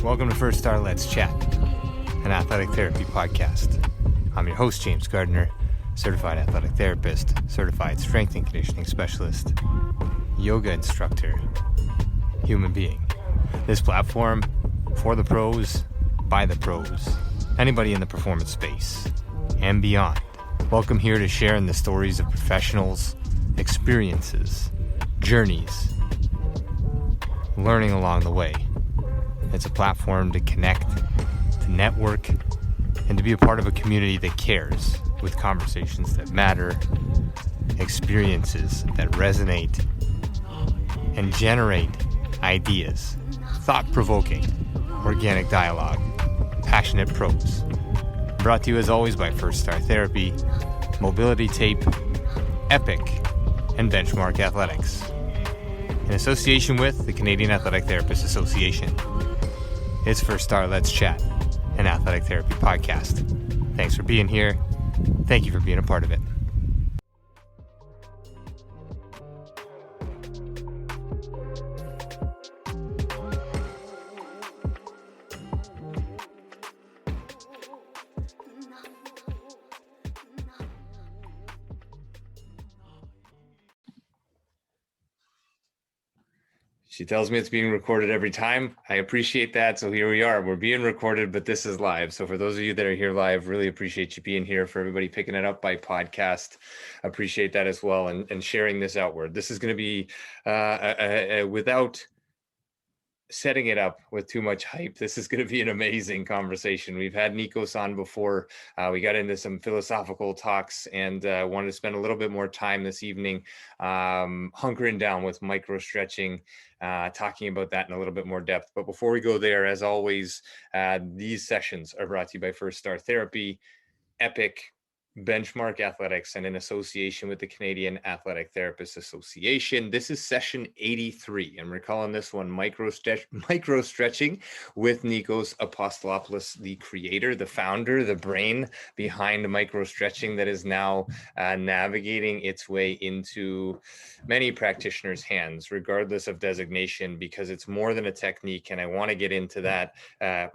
Welcome to First Star Let's Chat, an athletic therapy podcast. I'm your host, James Gardner, certified athletic therapist, certified strength and conditioning specialist, yoga instructor, human being. This platform, for the pros, by the pros, anybody in the performance space, and beyond. Welcome here to share in the stories of professionals, experiences, journeys, learning along the way. It's a platform to connect, to network, and to be a part of a community that cares, with conversations that matter, experiences that resonate, and generate ideas, thought-provoking, organic dialogue, passionate pros. Brought to you as always by First Star Therapy, Mobility Tape, Epic, and Benchmark Athletics, in association with the Canadian Athletic Therapists Association. It's First Star Let's Chat, an athletic therapy podcast. Thanks for being here. Thank you for being a part of it. She tells me it's being recorded every time. I appreciate that. So here we are. We're being recorded, but this is live. So for those of you that are here live, really appreciate you being here. For everybody picking it up by podcast, appreciate that as well, and sharing this outward. This is going to be without setting it up with too much hype. This is going to be an amazing conversation. We've had Nikos on before. We got into some philosophical talks and wanted to spend a little bit more time this evening hunkering down with microstretching, talking about that in a little bit more depth. But before we go there, as always, these sessions are brought to you by First Star Therapy, Epic, Benchmark Athletics, and in association with the Canadian Athletic Therapists Association. This is session 83, and we're calling this one Microstretching with Nikos Apostolopoulos, the creator, the founder, the brain behind microstretching that is now navigating its way into many practitioners' hands, regardless of designation, because it's more than a technique, and I want to get into that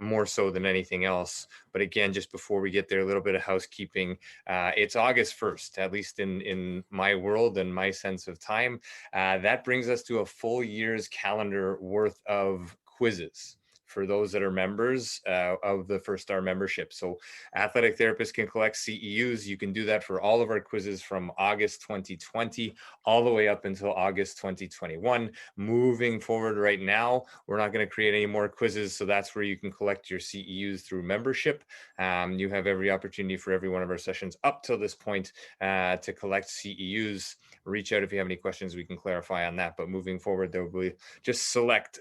more so than anything else. But again, just before we get there, a little bit of housekeeping. It's August 1st, at least in my world and my sense of time. That brings us to a full year's calendar worth of quizzes for those that are members of the First Star membership. So athletic therapists can collect CEUs. You can do that for all of our quizzes from August 2020 all the way up until August 2021. Moving forward right now, we're not going to create any more quizzes. So that's where you can collect your CEUs through membership. You have every opportunity for every one of our sessions up till this point to collect CEUs. Reach out if you have any questions, we can clarify on that. But moving forward, there will be just select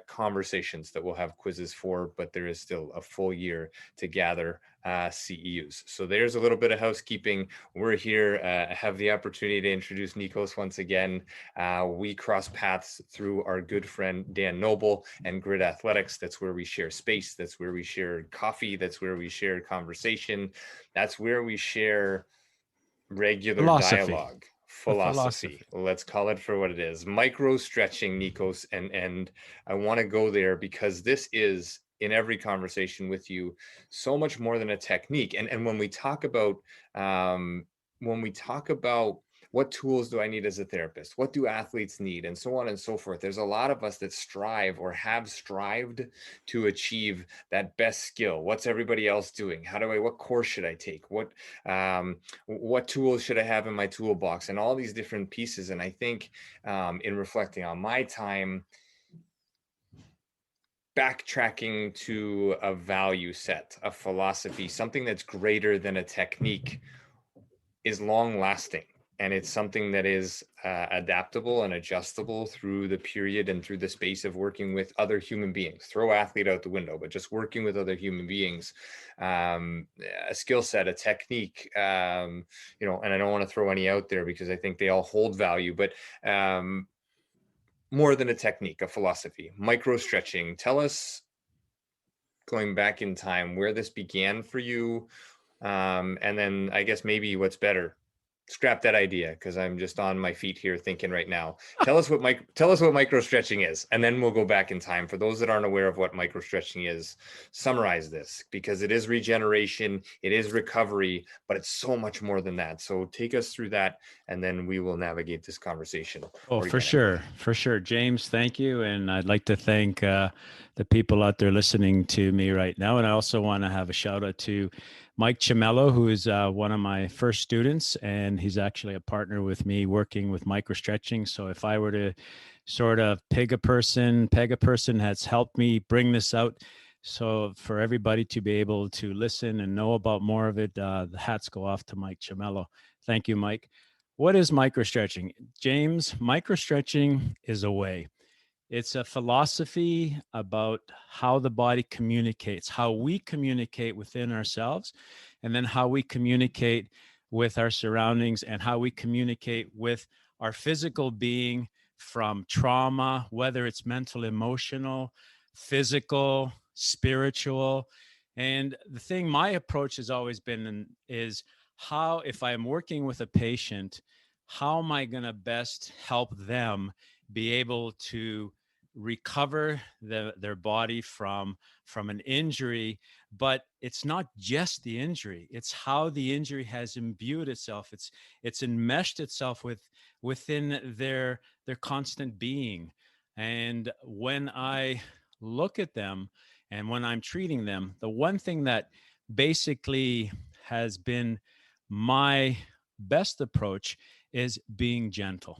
conversations that we'll have quizzes for, but there is still a full year to gather CEUs. So there's a little bit of housekeeping. We're here, have the opportunity to introduce Nikos once again. We cross paths through our good friend Dan Noble and Grid Athletics. That's where we share space. That's where we share coffee. That's where we share conversation. That's where we share regular dialogue. Philosophy. Let's call it for what it is. Micro stretching, Nikos, and I want to go there because this is, in every conversation with you, so much more than a technique. And when we talk about what tools do I need as a therapist, what do athletes need, and so on and so forth, there's a lot of us that strive or have strived to achieve that best skill. What's everybody else doing? What course should I take? What tools should I have in my toolbox? And all these different pieces. And I think in reflecting on my time, backtracking to a value set, a philosophy, something that's greater than a technique is long lasting. And it's something that is adaptable and adjustable through the period and through the space of working with other human beings. Throw athlete out the window, but just working with other human beings, a skill set, a technique, and I don't want to throw any out there because I think they all hold value, but more than a technique, a philosophy. Microstretching. Tell us, going back in time, where this began for you, and then I guess maybe what's better, Scrap that idea, because I'm just on my feet here thinking right now. Tell us what micro stretching is, and then we'll go back in time. For those that aren't aware of what micro stretching is, summarize this, because it is regeneration, it is recovery, but it's so much more than that. So take us through that, and then we will navigate this conversation. Oh, for sure. For sure. James, thank you. And I'd like to thank the people out there listening to me right now. And I also want to have a shout out to Mike Cimello, who is one of my first students, and he's actually a partner with me working with microstretching. So if I were to sort of peg a person has helped me bring this out. So for everybody to be able to listen and know about more of it, the hats go off to Mike Cimello. Thank you, Mike. What is microstretching? James, microstretching is a way. It's a philosophy about how the body communicates, how we communicate within ourselves, and then how we communicate with our surroundings and how we communicate with our physical being from trauma, whether it's mental, emotional, physical, spiritual. And the thing, my approach has always been is how, if I'm working with a patient, how am I going to best help them be able to recover their body from an injury? But it's not just the injury, it's how the injury has imbued itself, it's enmeshed itself within their constant being. And when I look at them and when I'm treating them, the one thing that basically has been my best approach is being gentle.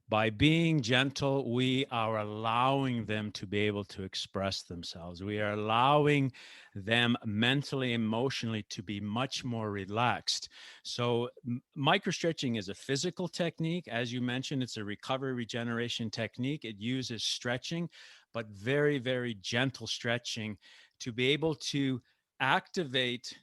By being gentle, we are allowing them to be able to express themselves. We are allowing them mentally, emotionally to be much more relaxed. So microstretching is a physical technique. As you mentioned, it's a recovery regeneration technique. It uses stretching, but very, very gentle stretching to be able to activate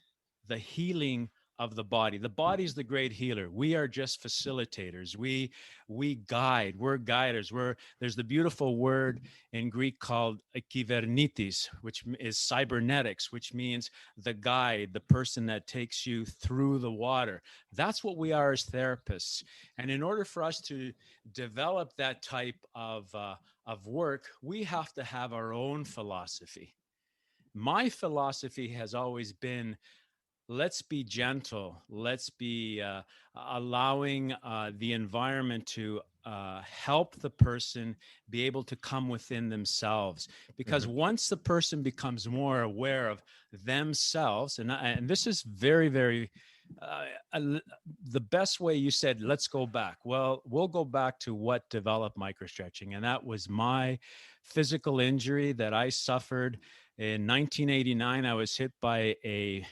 the healing of the body. The body is the great healer. We are just facilitators. We guide. We're guiders. There's the beautiful word in Greek called kybernetes, which is cybernetics, which means the guide, the person that takes you through the water. That's what we are as therapists. And in order for us to develop that type of work, we have to have our own philosophy. My philosophy has always been, let's be gentle. Let's be allowing the environment to help the person be able to come within themselves. Because once the person becomes more aware of themselves, and this is very, very, the best way you said, let's go back. Well, we'll go back to what developed microstretching. And that was my physical injury that I suffered. In 1989, I was hit by a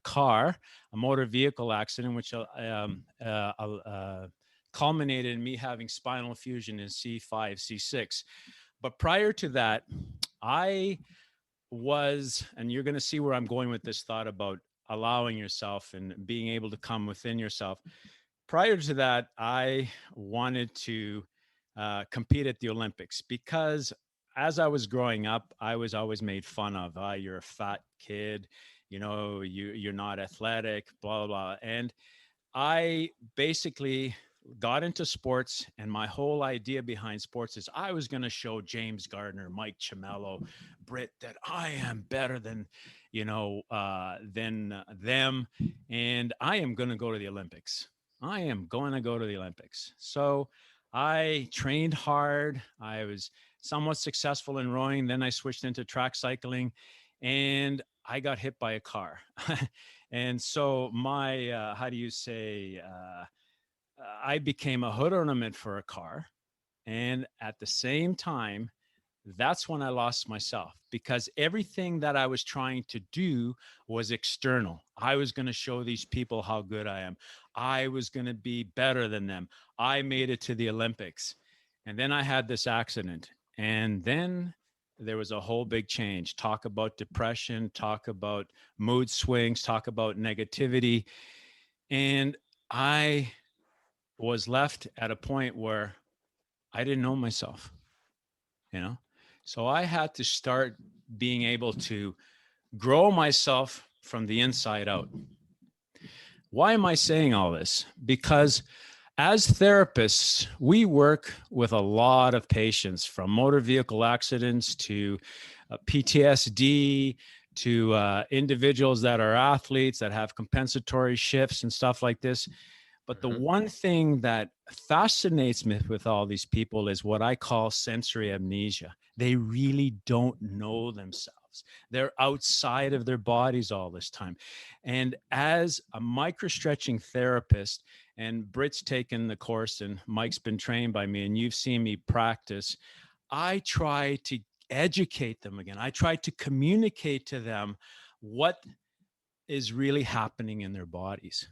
car, a motor vehicle accident, which culminated in me having spinal fusion in C5, C6. But prior to that, I was, and you're going to see where I'm going with this thought about allowing yourself and being able to come within yourself. Prior to that, I wanted to compete at the Olympics because as I was growing up, I was always made fun of. You're a fat kid, you're not athletic, blah, blah, blah. And I basically got into sports, and my whole idea behind sports is I was going to show James Gardner, Mike Cimello, Britt, that I am better than, than them. And I am going to go to the Olympics. I am going to go to the Olympics. So I trained hard. I was somewhat successful in rowing. Then I switched into track cycling, and I got hit by a car. And so my, I became a hood ornament for a car. And at the same time, that's when I lost myself, because everything that I was trying to do was external. I was going to show these people how good I am. I was going to be better than them. I made it to the Olympics. And then I had this accident. And then there was a whole big change. Talk about depression, talk about mood swings, talk about negativity. And I was left at a point where I didn't know myself, So I had to start being able to grow myself from the inside out. Why am I saying all this? Because as therapists, we work with a lot of patients, from motor vehicle accidents to PTSD to individuals that are athletes that have compensatory shifts and stuff like this. But the one thing that fascinates me with all these people is what I call sensory amnesia. They really don't know themselves. They're outside of their bodies all this time. And as a microstretching therapist, and Britt's taken the course and Mike's been trained by me, and you've seen me practice, I try to educate them again. I try to communicate to them what is really happening in their bodies.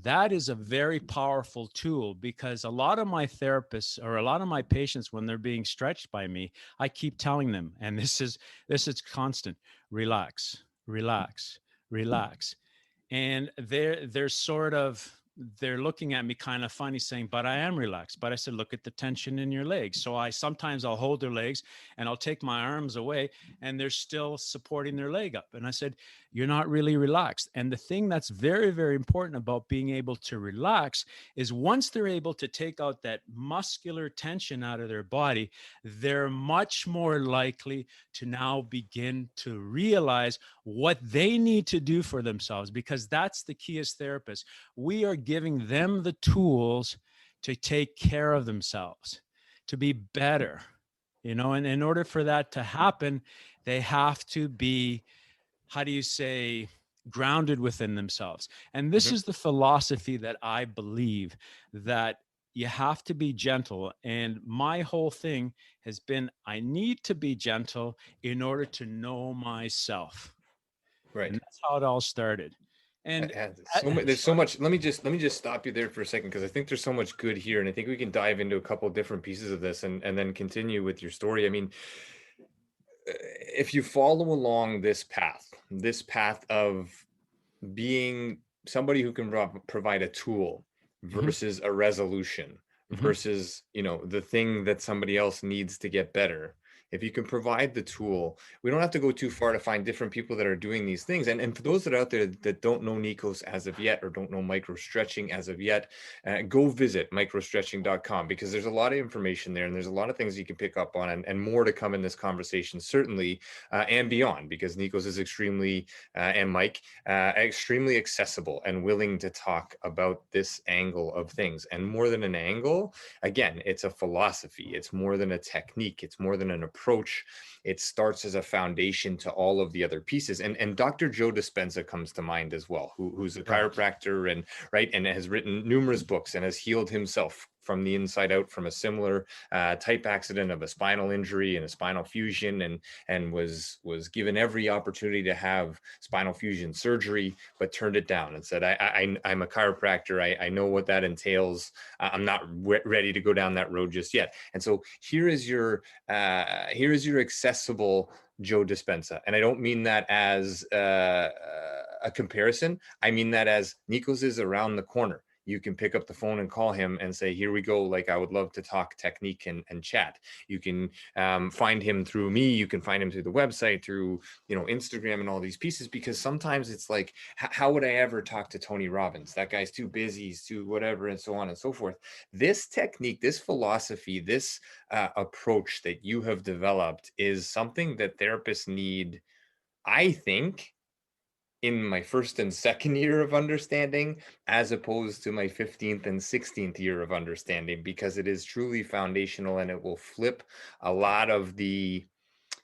That is a very powerful tool, because a lot of my therapists, or a lot of my patients, when they're being stretched by me, I keep telling them, and this is constant: relax, relax, relax. And they're sort of, they're looking at me kind of funny, saying, but I am relaxed. But I said, look at the tension in your legs. So I'll hold their legs and I'll take my arms away, and they're still supporting their leg up. And I said, you're not really relaxed. And the thing that's very, very important about being able to relax is, once they're able to take out that muscular tension out of their body, they're much more likely to now begin to realize what they need to do for themselves, because that's the key as therapists. We are giving them the tools to take care of themselves, to be better, and in order for that to happen, they have to be, how do you say, grounded within themselves. And this is the philosophy that I believe, that you have to be gentle. And my whole thing has been, I need to be gentle in order to know myself. Right. And that's how it all started. And there's so much. Let me just stop you there for a second, because I think there's so much good here, and I think we can dive into a couple of different pieces of this, and then continue with your story. I mean, if you follow along this path of being somebody who can provide a tool versus a resolution versus, the thing that somebody else needs to get better. If you can provide the tool, we don't have to go too far to find different people that are doing these things. And for those that are out there that don't know Nikos as of yet, or don't know microstretching as of yet, go visit microstretching.com, because there's a lot of information there, and there's a lot of things you can pick up on, and more to come in this conversation, certainly, and beyond, because Nikos is extremely, and Mike, extremely accessible and willing to talk about this angle of things. And more than an angle, again, it's a philosophy. It's more than a technique. It's more than an approach. It starts as a foundation to all of the other pieces. And Dr. Joe Dispenza comes to mind as well, who's a chiropractor and has written numerous books and has healed himself from the inside out from a similar type accident of a spinal injury and a spinal fusion, and was given every opportunity to have spinal fusion surgery, but turned it down and said, I'm a chiropractor. I know what that entails. I'm not ready to go down that road just yet. And so here is your accessible Joe Dispenza. And I don't mean that as a comparison. I mean that as Nikos is around the corner. You can pick up the phone and call him and say, here we go. Like, I would love to talk technique and chat. You can find him through me. You can find him through the website, through, Instagram and all these pieces, because sometimes it's like, how would I ever talk to Tony Robbins? That guy's too busy, he's too whatever, and so on and so forth. This technique, this philosophy, this approach that you have developed is something that therapists need, I think, in my first and second year of understanding, as opposed to my 15th and 16th year of understanding, because it is truly foundational, and it will flip a lot of the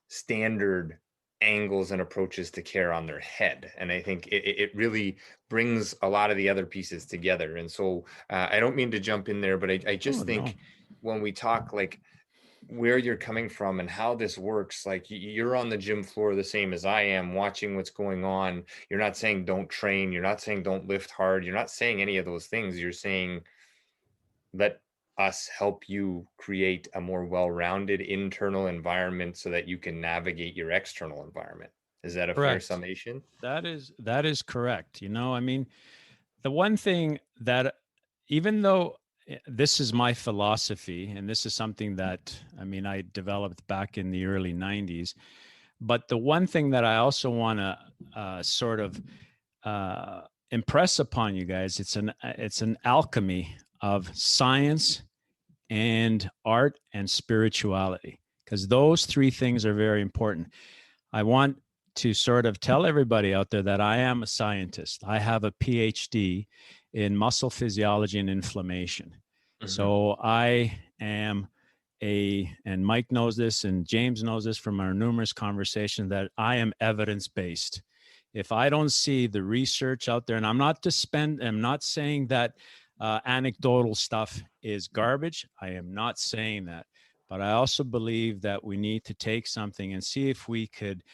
standard angles and approaches to care on their head. And I think it really brings a lot of the other pieces together. And so I don't mean to jump in there, but I just think when we talk, like, where you're coming from and how this works, like, you're on the gym floor the same as I am, watching what's going on. You're not saying don't train. You're not saying don't lift hard. You're not saying any of those things. You're saying, let us help you create a more well-rounded internal environment so that you can navigate your external environment. Is that a fair summation? That is correct. I mean, the one thing that, even though this is my philosophy, and this is something that, I developed back in the early 90s, but the one thing that I also want to sort of impress upon you guys, it's an alchemy of science and art and spirituality, because those three things are very important. I want to sort of tell everybody out there that I am a scientist. I have a PhD in muscle physiology and inflammation. So I am and Mike knows this and James knows this from our numerous conversations, that I am evidence-based. If I don't see the research out there, and I'm not saying that anecdotal stuff is garbage. I am not saying that, but I also believe that we need to take something and see if we could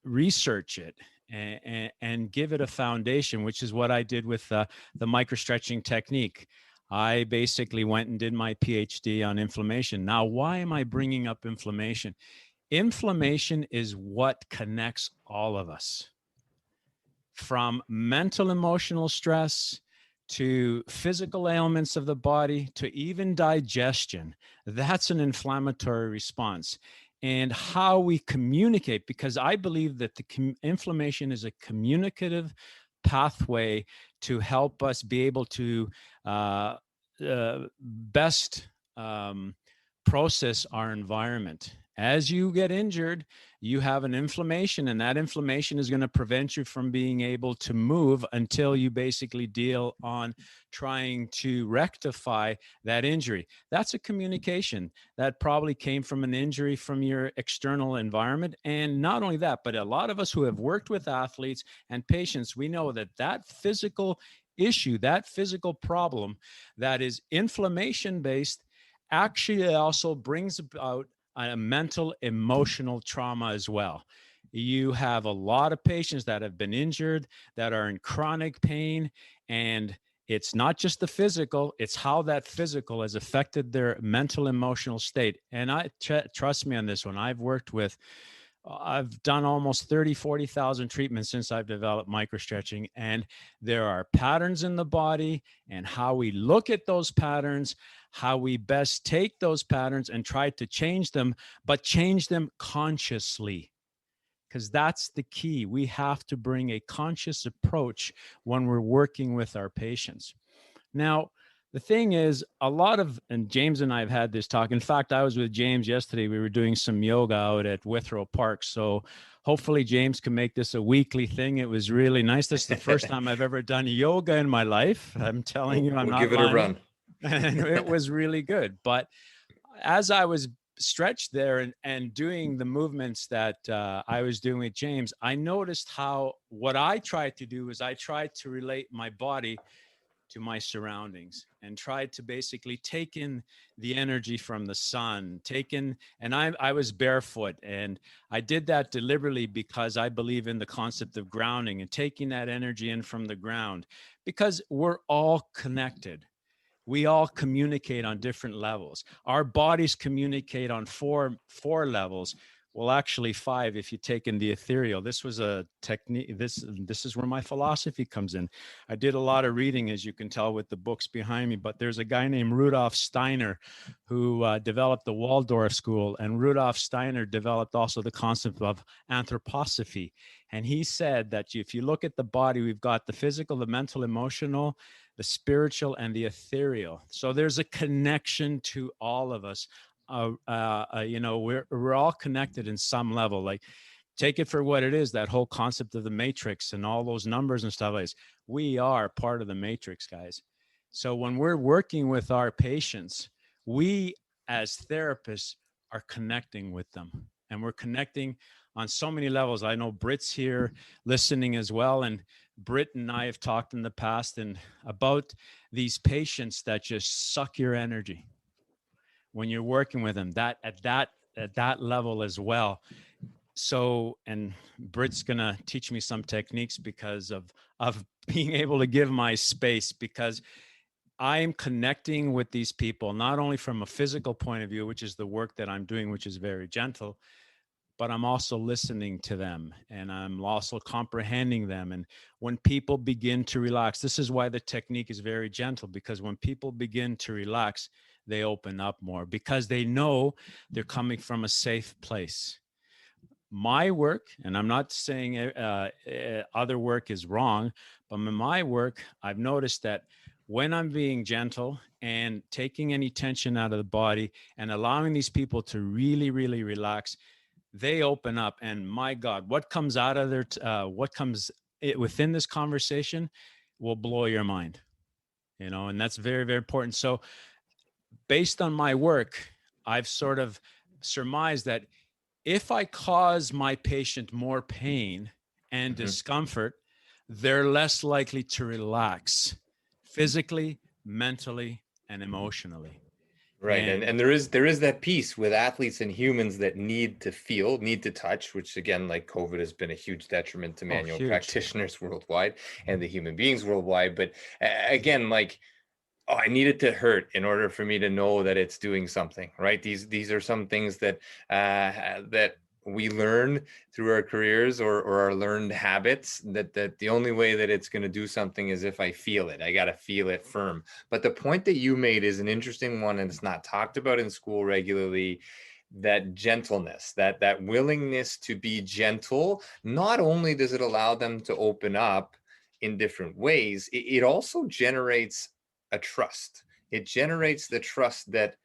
research it and give it a foundation, which is what I did with the microstretching technique. I basically went and did my PhD on inflammation. Now, why am I bringing up inflammation? Inflammation is what connects all of us, from mental, emotional stress to physical ailments of the body to even digestion. That's an inflammatory response. And how we communicate, because I believe that the inflammation is a communicative pathway to help us be able to best process our environment. As you get injured, you have an inflammation, and that inflammation is going to prevent you from being able to move until you basically deal on trying to rectify that injury. That's a communication that probably came from an injury from your external environment. And not only that, but a lot of us who have worked with athletes and patients, we know that that physical issue, that physical problem that is inflammation based, actually also brings about a mental, emotional trauma as well. You have a lot of patients that have been injured, that are in chronic pain, and it's not just the physical, it's how that physical has affected their mental, emotional state. And trust me on this one. I've done almost 40,000 treatments since I've developed microstretching, and there are patterns in the body, and how we look at those patterns, how we best take those patterns and try to change them, but change them consciously, because that's the key. We have to bring a conscious approach when we're working with our patients. Now, the thing is, and James and I have had this talk. In fact, I was with James yesterday. We were doing some yoga out at Withrow Park. So hopefully James can make this a weekly thing. It was really nice. This is the first time I've ever done yoga in my life. I'm telling you, I'm not lying. We'll give it a run. And it was really good. But as I was stretched there and doing the movements that I was doing with James, I noticed how what I tried to do is I tried to relate my body to my surroundings and tried to basically take in the energy from the sun, and I was barefoot, and I did that deliberately because I believe in the concept of grounding and taking that energy in from the ground, because we're all connected. We all communicate on different levels. Our bodies communicate on four levels. Well, actually 5 if you take in the ethereal. This was a technique. This is where my philosophy comes in. I did a lot of reading, as you can tell with the books behind me, but there's a guy named Rudolf Steiner who developed the Waldorf school, and Rudolf Steiner developed also the concept of anthroposophy. And he said that if you look at the body, we've got the physical, the mental, emotional, the spiritual, and the ethereal. So there's a connection to all of us. We're all connected in some level. Like, take it for what it is, that whole concept of the matrix and all those numbers and stuff like this. We are part of the matrix, guys. So when we're working with our patients, we as therapists are connecting with them, and we're connecting on so many levels. I know Britt's here listening as well, and Britt and I have talked in the past and about these patients that just suck your energy when you're working with them, that at that level as well. So, and Britt's gonna teach me some techniques because of being able to give my space, because I'm connecting with these people, not only from a physical point of view, which is the work that I'm doing, which is very gentle, but I'm also listening to them, and I'm also comprehending them. And when people begin to relax, this is why the technique is very gentle, because when people begin to relax, they open up more, because they know they're coming from a safe place. my work, and I'm not saying other work is wrong, but in my work, I've noticed that when I'm being gentle and taking any tension out of the body and allowing these people to really, really relax, they open up. And my God, what comes out of their, within this conversation will blow your mind, and that's very, very important. So based on my work, I've sort of surmised that if I cause my patient more pain and discomfort, they're less likely to relax physically, mentally, and emotionally. Right. And And there is that piece with athletes and humans that need to feel, need to touch, which again, like COVID has been a huge detriment to oh, manual huge. practitioners worldwide and the human beings worldwide. But again, like, oh, I need it to hurt in order for me to know that it's doing something, right? These are some things that that we learn through our careers or our learned habits, that the only way that it's going to do something is if I feel it. I got to feel it firm. But the point that you made is an interesting one, and it's not talked about in school regularly. That gentleness, that willingness to be gentle. Not only does it allow them to open up in different ways, it also generates a trust. It generates the trust that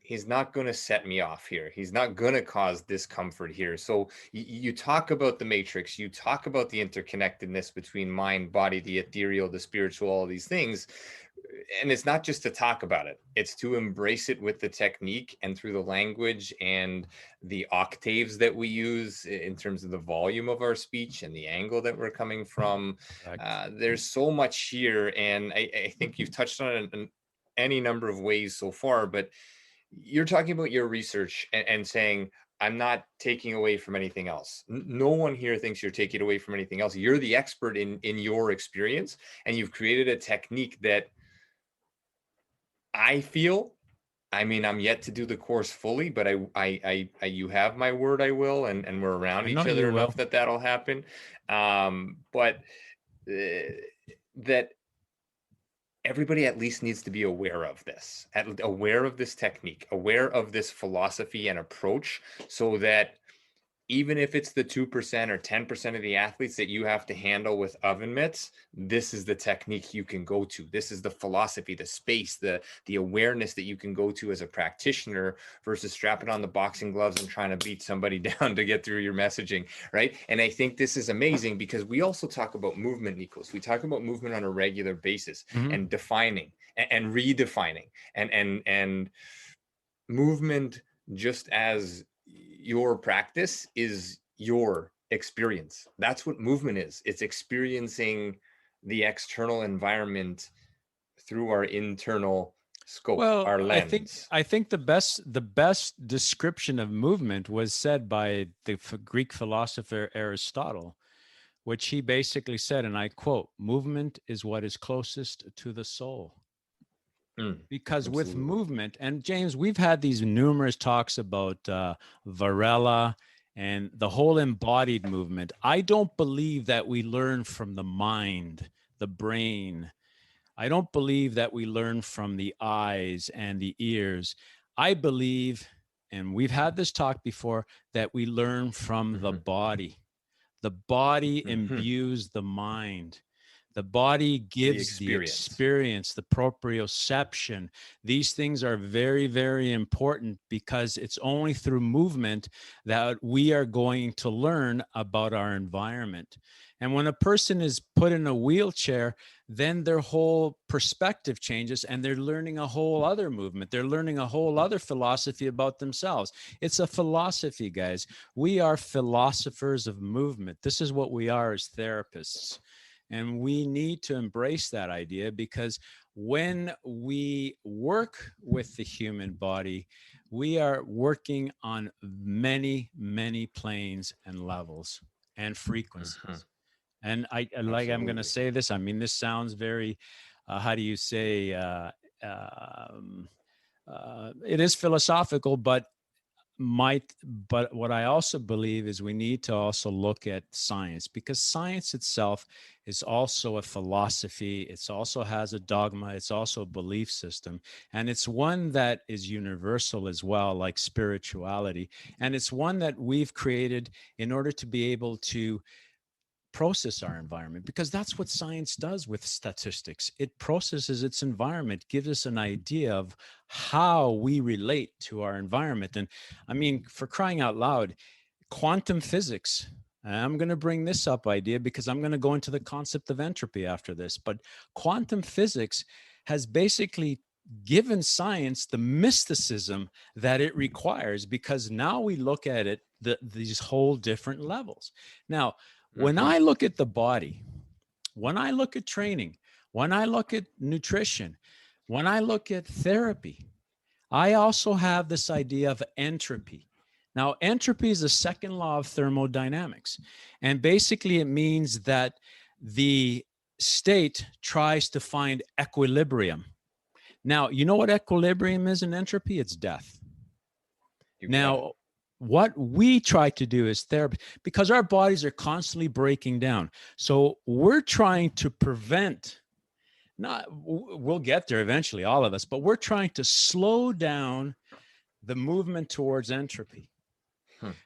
he's not going to set me off here. He's not going to cause discomfort here. So you talk about the matrix, you talk about the interconnectedness between mind, body, the ethereal, the spiritual, all these things. And it's not just to talk about it, it's to embrace it with the technique and through the language and the octaves that we use in terms of the volume of our speech and the angle that we're coming from. There's so much here. And I think you've touched on it in any number of ways so far, but you're talking about your research and saying, I'm not taking away from anything else. No one here thinks you're taking away from anything else. You're the expert in your experience, and you've created a technique that I feel, I mean, I'm yet to do the course fully, but you have my word, I will, and we're around I know each other you will. enough that that'll happen. But that everybody at least needs to be aware of this, aware of this technique, aware of this philosophy and approach, so that even if it's the 2% or 10% of the athletes that you have to handle with oven mitts, this is the technique you can go to. This is the philosophy, the space, the awareness that you can go to as a practitioner versus strapping on the boxing gloves and trying to beat somebody down to get through your messaging, right? And I think this is amazing because we also talk about movement, Nikos. We talk about movement on a regular basis and defining and redefining and movement, just as your practice, is your experience. That's what movement is. It's experiencing the external environment through our internal scope, Well, our lens. I think the best description of movement was said by the Greek philosopher Aristotle, which he basically said, and I quote, "Movement is what is closest to the soul." Because with Absolutely. movement, and James, we've had these numerous talks about Varela and the whole embodied movement. I don't believe that we learn from the mind, the brain. I don't believe that we learn from the eyes and the ears. I believe, and we've had this talk before, that we learn from the body. The body imbues the mind. The body gives the experience, the proprioception. These things are very, very important because it's only through movement that we are going to learn about our environment. And when a person is put in a wheelchair, then their whole perspective changes and they're learning a whole other movement. They're learning a whole other philosophy about themselves. It's a philosophy, guys. We are philosophers of movement. This is what we are as therapists. And we need to embrace that idea because when we work with the human body, we are working on many, many planes and levels and frequencies. And I'm going to say this. I mean, this sounds very, how do you say, it is philosophical, but but what I also believe is we need to also look at science, because science itself is also a philosophy. It's also has a dogma. It's also a belief system. And it's one that is universal as well, like spirituality. And it's one that we've created in order to be able to process our environment, because that's what science does with statistics. It processes its environment, gives us an idea of how we relate to our environment. And I mean, for crying out loud, quantum physics. I'm going to bring this up idea because I'm going to go into the concept of entropy after this. But quantum physics has basically given science the mysticism that it requires, because now we look at it these whole different levels. Now, when I look at the body, when I look at training, when I look at nutrition, when I look at therapy, I also have this idea of entropy. Now, entropy is the second law of thermodynamics. And basically, it means that the state tries to find equilibrium. Now, you know what equilibrium is in entropy? It's death. Now, what we try to do is therapy, because our bodies are constantly breaking down. So we're trying to prevent, we'll get there eventually, all of us, but we're trying to slow down the movement towards entropy.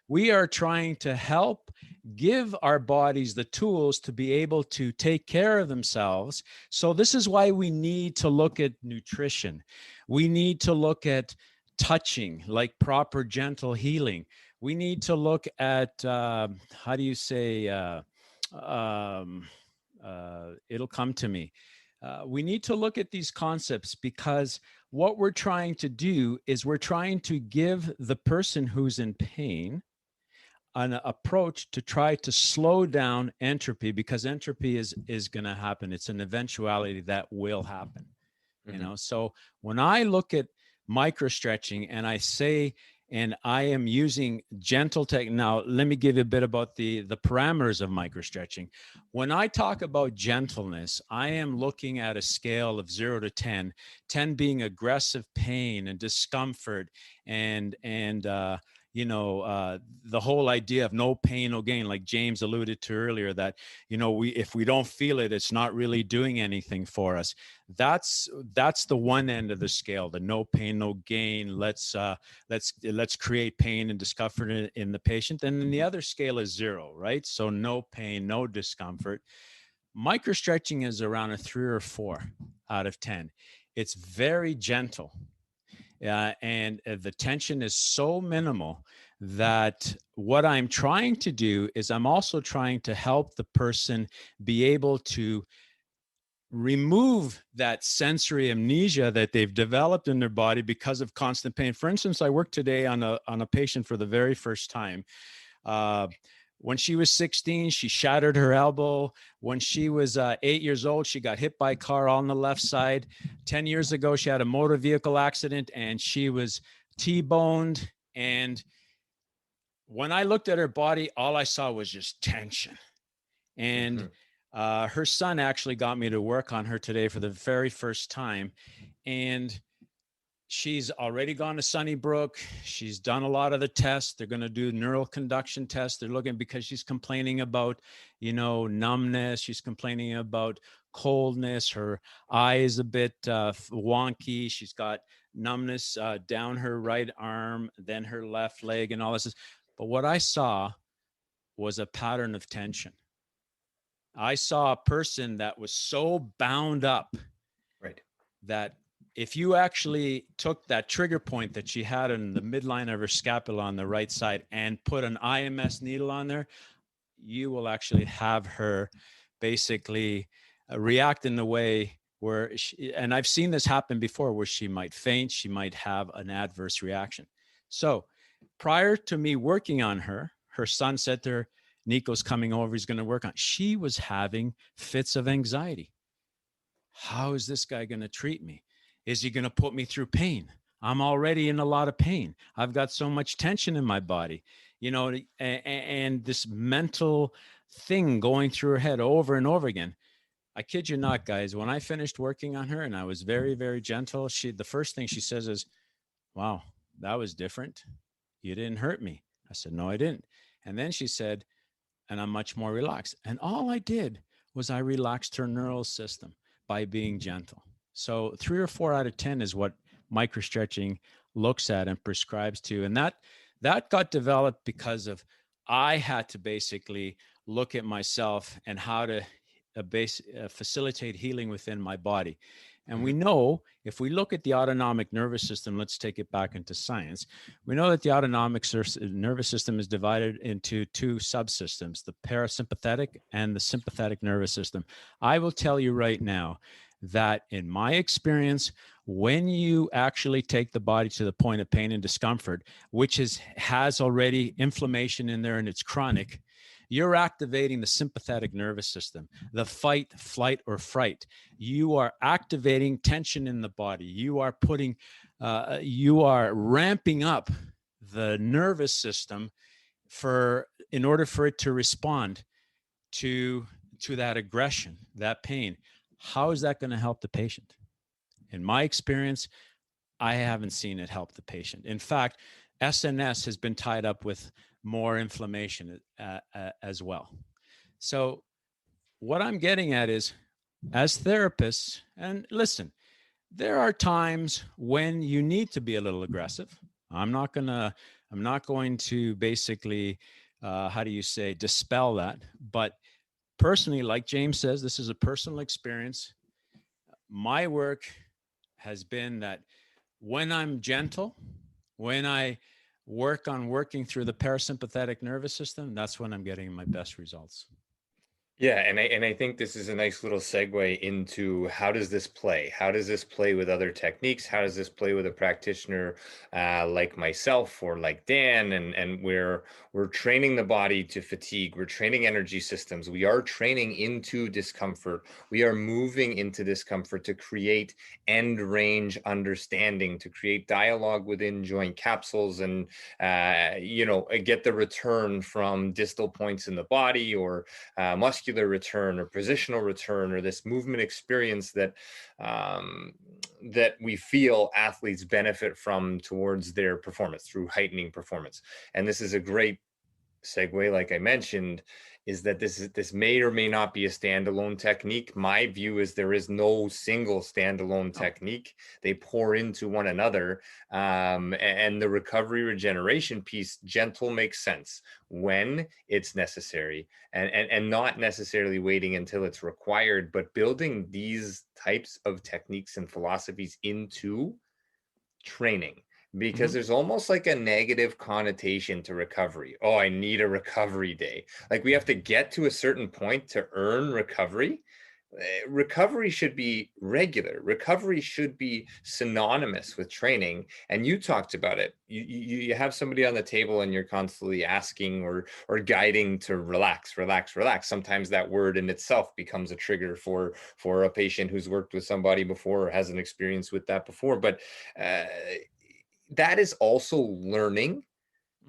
We are trying to help give our bodies the tools to be able to take care of themselves. So this is why we need to look at nutrition. We need to look at touching, like proper gentle healing. We need to look at, how do you say, it'll come to me. We need to look at these concepts, because what we're trying to do is we're trying to give the person who's in pain an approach to try to slow down entropy, because entropy is going to happen. It's an eventuality that will happen. You know, so when I look at microstretching and I say, and I am using gentle tech. Now, let me give you a bit about the parameters of microstretching. When I talk about gentleness, I am looking at a scale of 0 to 10, 10 being aggressive pain and discomfort and the whole idea of no pain, no gain, like James alluded to earlier, that, if we don't feel it, it's not really doing anything for us. That's the one end of the scale, the no pain, no gain. Let's create pain and discomfort in the patient. And then the other scale is 0, right? So no pain, no discomfort. Microstretching is around a 3 or 4 out of 10. It's very gentle. And the tension is so minimal that what I'm trying to do is I'm also trying to help the person be able to remove that sensory amnesia that they've developed in their body because of constant pain. For instance, I worked today on a patient for the very first time. When she was 16, she shattered her elbow. When she was 8 years old, she got hit by a car on the left side. 10 years ago, she had a motor vehicle accident and she was T-boned. And when I looked at her body, all I saw was just tension. And her son actually got me to work on her today for the very first time. And she's already gone to Sunnybrook. She's done a lot of the tests. They're going to do neural conduction tests. They're looking, because she's complaining about, numbness. She's complaining about coldness. Her eye is a bit wonky. She's got numbness down her right arm, then her left leg and all this. But what I saw was a pattern of tension. I saw a person that was so bound up, right, that if you actually took that trigger point that she had in the midline of her scapula on the right side and put an IMS needle on there, you will actually have her basically react in a way where and I've seen this happen before, where she might faint, she might have an adverse reaction. So prior to me working on her, her son said to her, Nikos coming over, he's going to work on. She was having fits of anxiety. How is this guy going to treat me? Is he going to put me through pain? I'm already in a lot of pain. I've got so much tension in my body, and this mental thing going through her head over and over again. I kid you not, guys. When I finished working on her and I was very, very gentle, the first thing she says is, wow, that was different. You didn't hurt me. I said, no, I didn't. And then she said, and I'm much more relaxed. And all I did was I relaxed her neural system by being gentle. So 3 or 4 out of 10 is what microstretching looks at and prescribes to. And that got developed because of I had to basically look at myself and how to facilitate healing within my body. And we know if we look at the autonomic nervous system, let's take it back into science. We know that the autonomic nervous system is divided into two subsystems, the parasympathetic and the sympathetic nervous system. I will tell you right now that in my experience, when you actually take the body to the point of pain and discomfort, which has already inflammation in there and it's chronic, you're activating the sympathetic nervous system, the fight, flight, or fright. You are activating tension in the body. You are ramping up the nervous system in order for it to respond to that aggression, that pain. How is that going to help the patient? In my experience, I haven't seen it help the patient. In fact, SNS has been tied up with more inflammation as well. So what I'm getting at is, as therapists, and listen, there are times when you need to be a little aggressive. I'm not going to basically, dispel that. But personally, like James says, this is a personal experience. My work has been that when I'm gentle, when I work on working through the parasympathetic nervous system, that's when I'm getting my best results. Yeah, and I think this is a nice little segue into how does this play? How does this play with other techniques? How does this play with a practitioner like myself or like Dan? And we're training the body to fatigue. We're training energy systems. We are training into discomfort. We are moving into discomfort to create end range understanding, to create dialogue within joint capsules, and get the return from distal points in the body, or muscular return, or positional return, or this movement experience that that we feel athletes benefit from towards their performance through heightening performance. And this is a great segue, like I mentioned, is that this may or may not be a standalone technique. My view is there is no single standalone technique. They pour into one another. And the recovery regeneration piece, gentle, makes sense when it's necessary, and not necessarily waiting until it's required, but building these types of techniques and philosophies into training, because there's almost like a negative connotation to recovery. Oh, I need a recovery day. Like we have to get to a certain point to earn recovery. Recovery should be regular. Recovery should be synonymous with training. And you talked about it. You have somebody on the table and you're constantly asking or guiding to relax, relax, relax. Sometimes that word in itself becomes a trigger for a patient who's worked with somebody before or has an experience with that before. But that is also learning,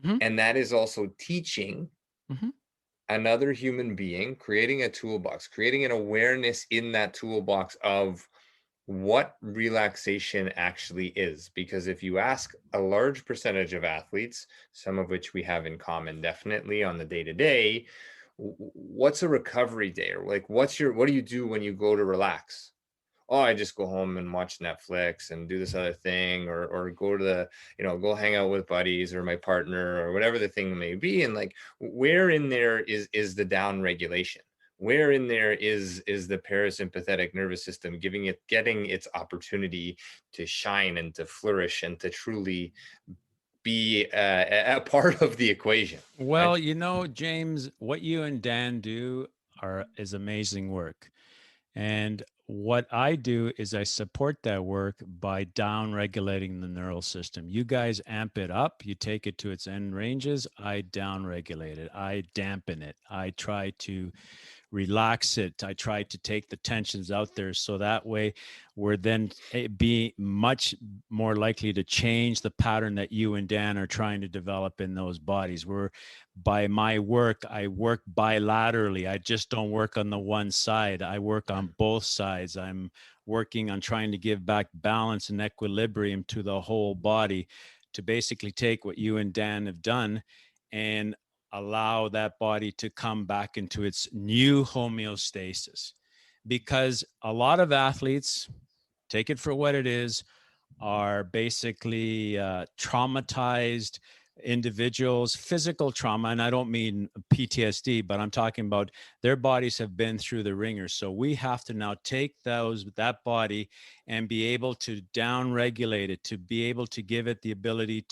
and that is also teaching another human being, creating a toolbox, creating an awareness in that toolbox of what relaxation actually is. Because if you ask a large percentage of athletes, some of which we have in common definitely on the day-to-day, what's a recovery day? Or like, what do you do when you go to relax? Oh, I just go home and watch Netflix and do this other thing, or go to go hang out with buddies or my partner or whatever the thing may be. And like, where in there is the down regulation? Where in there is the parasympathetic nervous system getting its opportunity to shine and to flourish and to truly be a part of the equation? Well, Right? James, what you and Dan do is amazing work. And what I do is I support that work by down regulating the neural system. You guys amp it up, you take it to its end ranges. I down regulate it, I dampen it, I try to relax it. I try to take the tensions out there so that way we're then be much more likely to change the pattern that you and Dan are trying to develop in those bodies. By my work, I work bilaterally. I just don't work on the one side. I work on both sides. I'm working on trying to give back balance and equilibrium to the whole body to basically take what you and Dan have done and allow that body to come back into its new homeostasis. Because a lot of athletes, take it for what it is, are basically traumatized individuals, physical trauma. And I don't mean PTSD, but I'm talking about their bodies have been through the ringer. So we have to now take that body and be able to down regulate it, to be able to give it the ability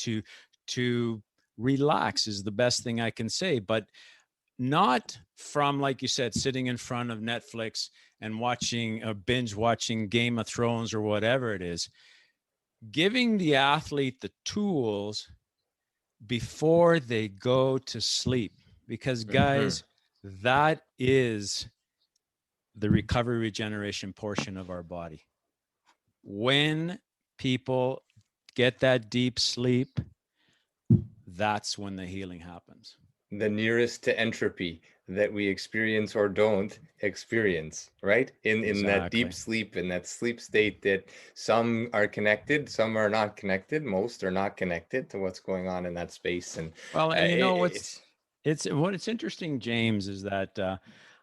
to relax is the best thing I can say. But not from, like you said, sitting in front of Netflix and watching or binge watching Game of Thrones or whatever it is. Giving the athlete the tools before they go to sleep, because guys, that is the recovery regeneration portion of our body. When people get that deep sleep, that's when the healing happens. The nearest to entropy that we experience or don't experience, right? In that deep sleep, in that sleep state that some are connected, some are not connected, most are not connected to what's going on in that space. And well, and you know what's interesting, James, is that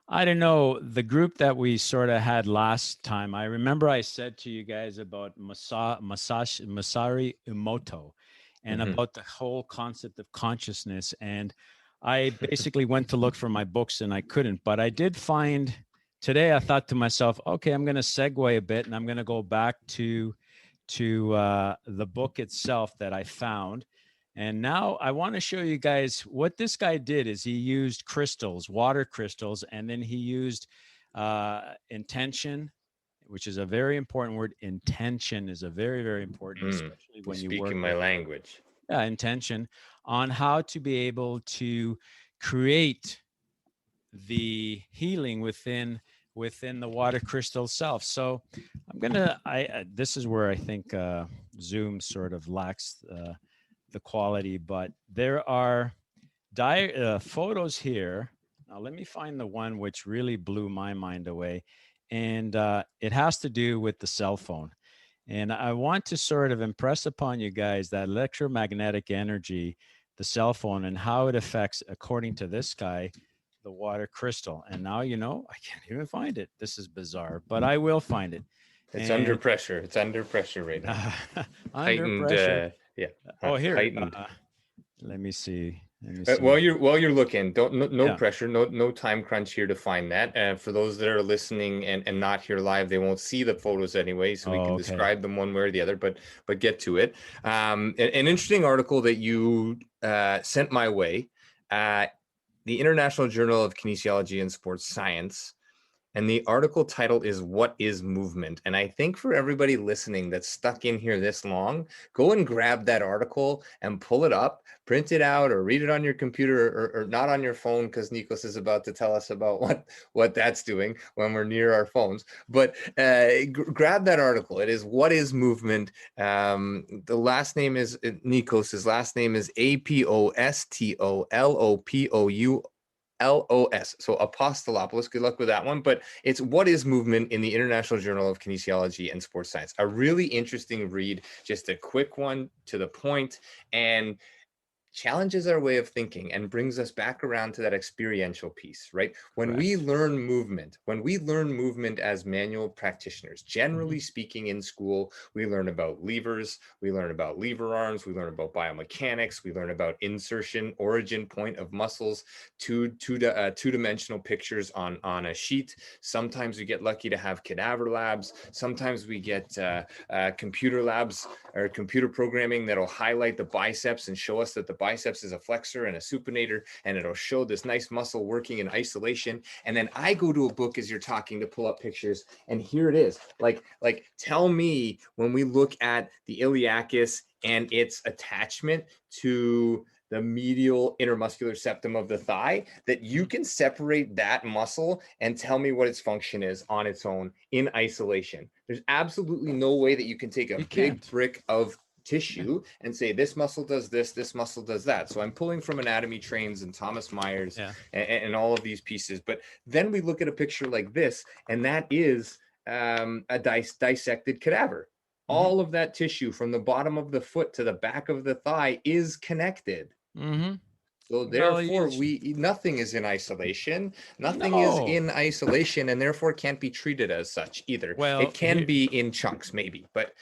I don't know, the group that we sort of had last time, I remember I said to you guys about Masashi Emoto and about the whole concept of consciousness. And I basically went to look for my books and I couldn't, but I did find today, I thought to myself, okay, I'm going to segue a bit and I'm going to go back to the book itself that I found. And now I want to show you guys what this guy did is he used crystals, water crystals, and then he used intention, which is a very important word. Intention is a very, very important, especially when you work my language. Yeah, intention on how to be able to create the healing within the water crystal self. So this is where I think Zoom sort of lacks the quality, but there are photos here. Now let me find the one which really blew my mind away, and it has to do with the cell phone. And I want to sort of impress upon you guys that electromagnetic energy, the cell phone, and how it affects, according to this guy, the water crystal. And now, I can't even find it. This is bizarre, but I will find it. It's under pressure. It's under pressure right now. Under pressure. Yeah. Oh, here. Heightened. Let me see. While you're looking, no pressure, no time crunch here to find that. For those that are listening and not here live, they won't see the photos anyway, so we can describe them one way or the other. But get to it. An interesting article that you sent my way, the International Journal of Kinesiology and Sports Science. And the article title is "What is Movement?" And I think for everybody listening that's stuck in here this long, go and grab that article and pull it up, print it out, or read it on your computer, or not on your phone, because Nikos is about to tell us about what that's doing when we're near our phones. But grab that article. It is "What is Movement?" The last name is Nikos. Last name is Apostolopoulos. So Apostolopoulos, good luck with that one. But it's "What is Movement" in the International Journal of Kinesiology and Sports Science. A really interesting read, just a quick one to the point, and challenges our way of thinking and brings us back around to that experiential piece, right? When we learn movement as manual practitioners, generally speaking in school, we learn about levers, we learn about lever arms, we learn about biomechanics, we learn about insertion, origin point of muscles, two-dimensional pictures on a sheet. Sometimes we get lucky to have cadaver labs. Sometimes we get computer labs or computer programming that'll highlight the biceps and show us that the biceps is a flexor and a supinator, and it'll show this nice muscle working in isolation. And then I go to a book as you're talking to pull up pictures, and here it is. Like tell me, when we look at the iliacus and its attachment to the medial intermuscular septum of the thigh, that you can separate that muscle and tell me what its function is on its own in isolation. There's absolutely no way that you can take a big brick of tissue and say this muscle does this muscle does that. So I'm pulling from Anatomy Trains and Thomas Myers and all of these pieces. But then we look at a picture like this, and that is a dissected cadaver. All of that tissue from the bottom of the foot to the back of the thigh is connected. Mm-hmm. So Well, therefore, nothing is in isolation. Nothing is no. in isolation, and therefore can't be treated as such either. Well, It can be in chunks, maybe, but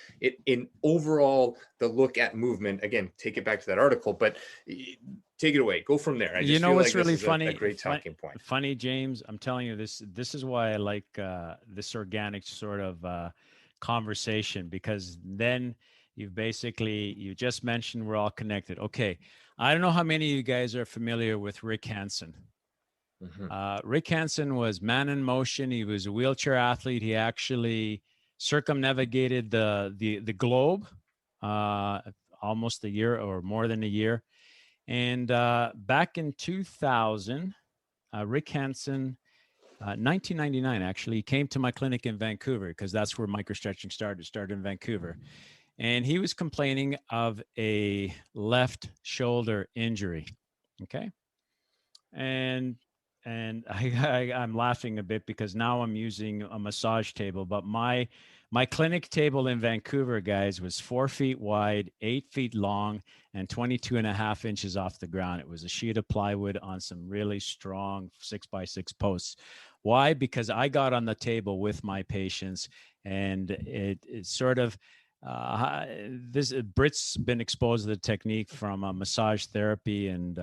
in overall the look at movement. Again, take it back to that article, but take it away. Go from there. I just feel what's like really this is funny? a great talking point. Funny, James. I'm telling you this. This is why I like this organic sort of conversation, because then you just mentioned we're all connected. Okay, I don't know how many of you guys are familiar with Rick Hansen. Rick Hansen was man in motion. He was a wheelchair athlete. He actually circumnavigated the globe almost a year or more than a year. And back in 2000, Rick Hansen, 1999 actually, he came to my clinic in Vancouver, because that's where microstretching started in Vancouver. And he was complaining of a left shoulder injury. Okay. And I'm laughing a bit because now I'm using a massage table, but my clinic table in Vancouver, guys, was 4 feet wide, 8 feet long, and 22.5 inches off the ground. It was a sheet of plywood on some really strong 6x6 posts. Why? Because I got on the table with my patients, and it sort of Brit's been exposed to the technique from massage therapy, and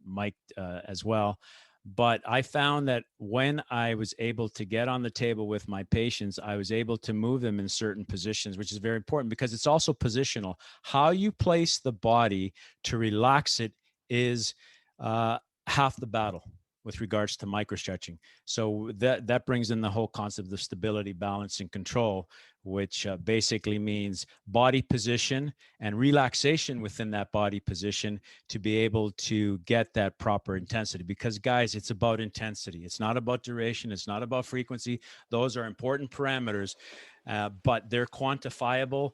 Mike as well. But I found that when I was able to get on the table with my patients, I was able to move them in certain positions, which is very important because it's also positional. How you place the body to relax it is half the battle with regards to microstretching. So that brings in the whole concept of stability, balance, and control, which basically means body position and relaxation within that body position to be able to get that proper intensity. Because, guys, it's about intensity. It's not about duration. It's not about frequency. Those are important parameters, but they're quantifiable.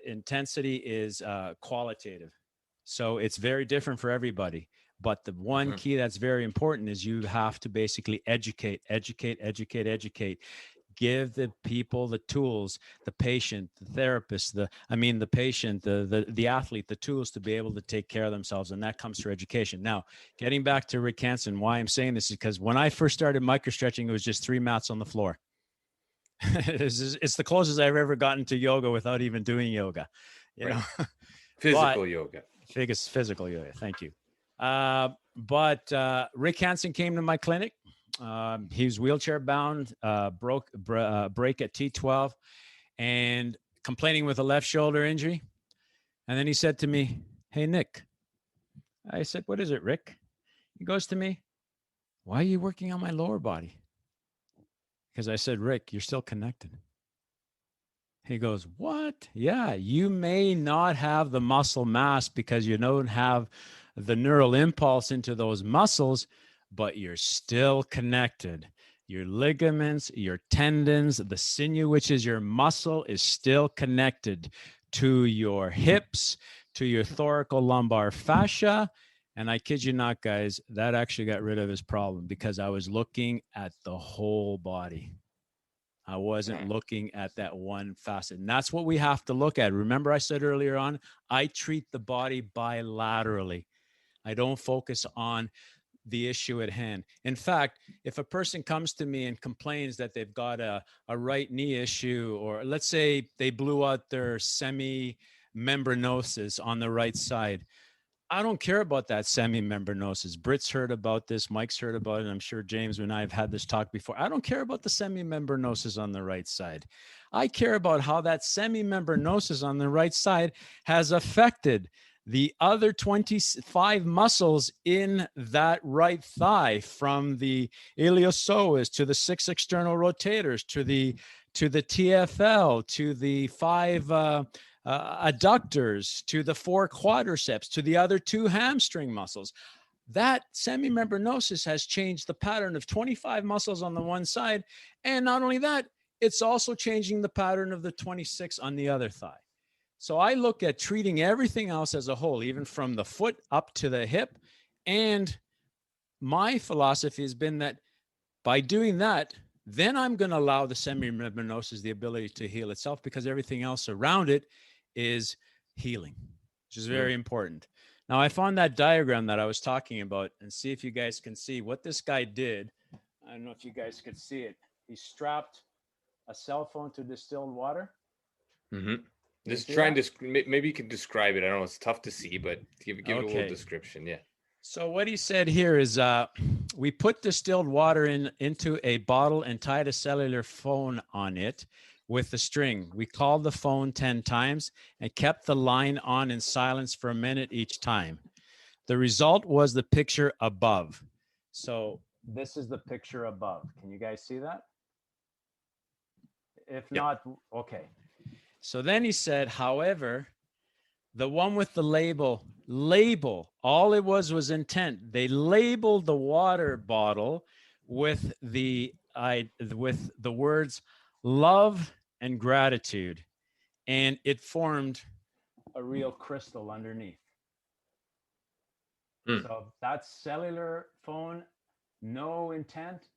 Intensity is qualitative. So it's very different for everybody. But the one key that's very important is you have to basically educate. Give the people the tools, the patient, the therapist, the patient, the athlete, the tools to be able to take care of themselves. And that comes through education. Now, getting back to Rick Hansen, why I'm saying this is because when I first started microstretching, it was just 3 mats on the floor. It's the closest I've ever gotten to yoga without even doing yoga. You know, physical yoga. Physical yoga. Thank you. But Rick Hansen came to my clinic. He was wheelchair bound, break at T12, and complaining with a left shoulder injury. And then he said to me, "Hey, Nick." I said, "What is it, Rick?" He goes to me, "Why are you working on my lower body?" Because I said, "Rick, you're still connected." He goes, "What?" "Yeah, you may not have the muscle mass because you don't have the neural impulse into those muscles, but you're still connected. Your ligaments, your tendons, the sinew, which is your muscle, is still connected to your hips, to your thoracolumbar fascia." And I kid you not, guys, that actually got rid of his problem because I was looking at the whole body. I wasn't looking at that one facet. And that's what we have to look at. Remember, I said earlier on, I treat the body bilaterally. I don't focus on the issue at hand. In fact, if a person comes to me and complains that they've got a right knee issue, or let's say they blew out their semimembranosus on the right side, I don't care about that semimembranosus. Britt's heard about this. Mike's heard about it. I'm sure James and I have had this talk before. I don't care about the semimembranosus on the right side. I care about how that semimembranosus on the right side has affected the other 25 muscles in that right thigh, from the iliopsoas to the 6 external rotators to the TFL to the 5 adductors to the 4 quadriceps to the other 2 hamstring muscles. That semimembranosus has changed the pattern of 25 muscles on the one side. And not only that, it's also changing the pattern of the 26 on the other thigh. So I look at treating everything else as a whole, even from the foot up to the hip. And my philosophy has been that by doing that, then I'm going to allow the semimembranosus the ability to heal itself, because everything else around it is healing, which is very important. Now, I found that diagram that I was talking about, and see if you guys can see what this guy did. I don't know if you guys could see it. He strapped a cell phone to distilled water. Just trying to, maybe you can describe it. I don't know, it's tough to see, but give it a little description. Yeah. So what he said here is, we put distilled water into a bottle and tied a cellular phone on it with the string. We called the phone 10 times and kept the line on in silence for a minute each time. The result was the picture above. So this is the picture above. Can you guys see that? If not, okay. So then he said, however, the one with the label, all it was intent. They labeled the water bottle with the words love and gratitude, and it formed a real crystal underneath. So that's cellular phone, no intent.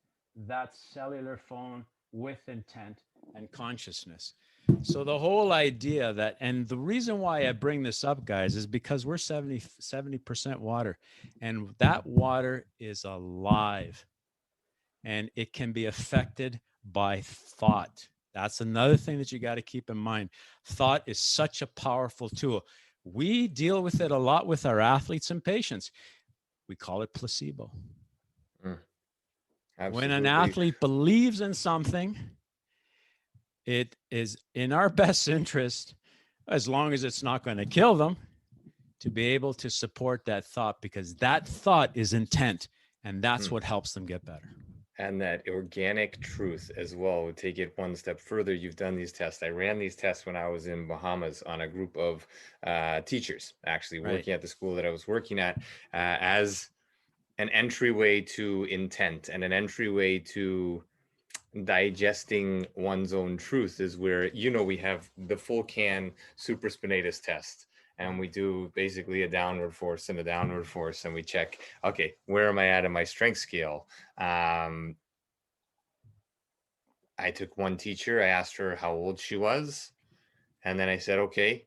That's cellular phone with intent and consciousness. So the whole idea that, and the reason why I bring this up, guys, is because we're 70% water, and that water is alive, and it can be affected by thought. That's another thing that you got to keep in mind. Thought is such a powerful tool. We deal with it a lot with our athletes and patients. We call it placebo. When an athlete believes in something, it is in our best interest, as long as it's not going to kill them, to be able to support that thought, because that thought is intent, and that's what helps them get better. And that organic truth as well. We'll take it one step further. You've done these tests. I ran these tests when I was in Bahamas on a group of teachers, actually working at the school that I was working at, as an entryway to intent and an entryway to digesting one's own truth, is where, we have the full can supraspinatus test. And we do basically a downward force and a downward force, and we check, okay, where am I at in my strength scale? I took one teacher, I asked her how old she was. And then I said, okay,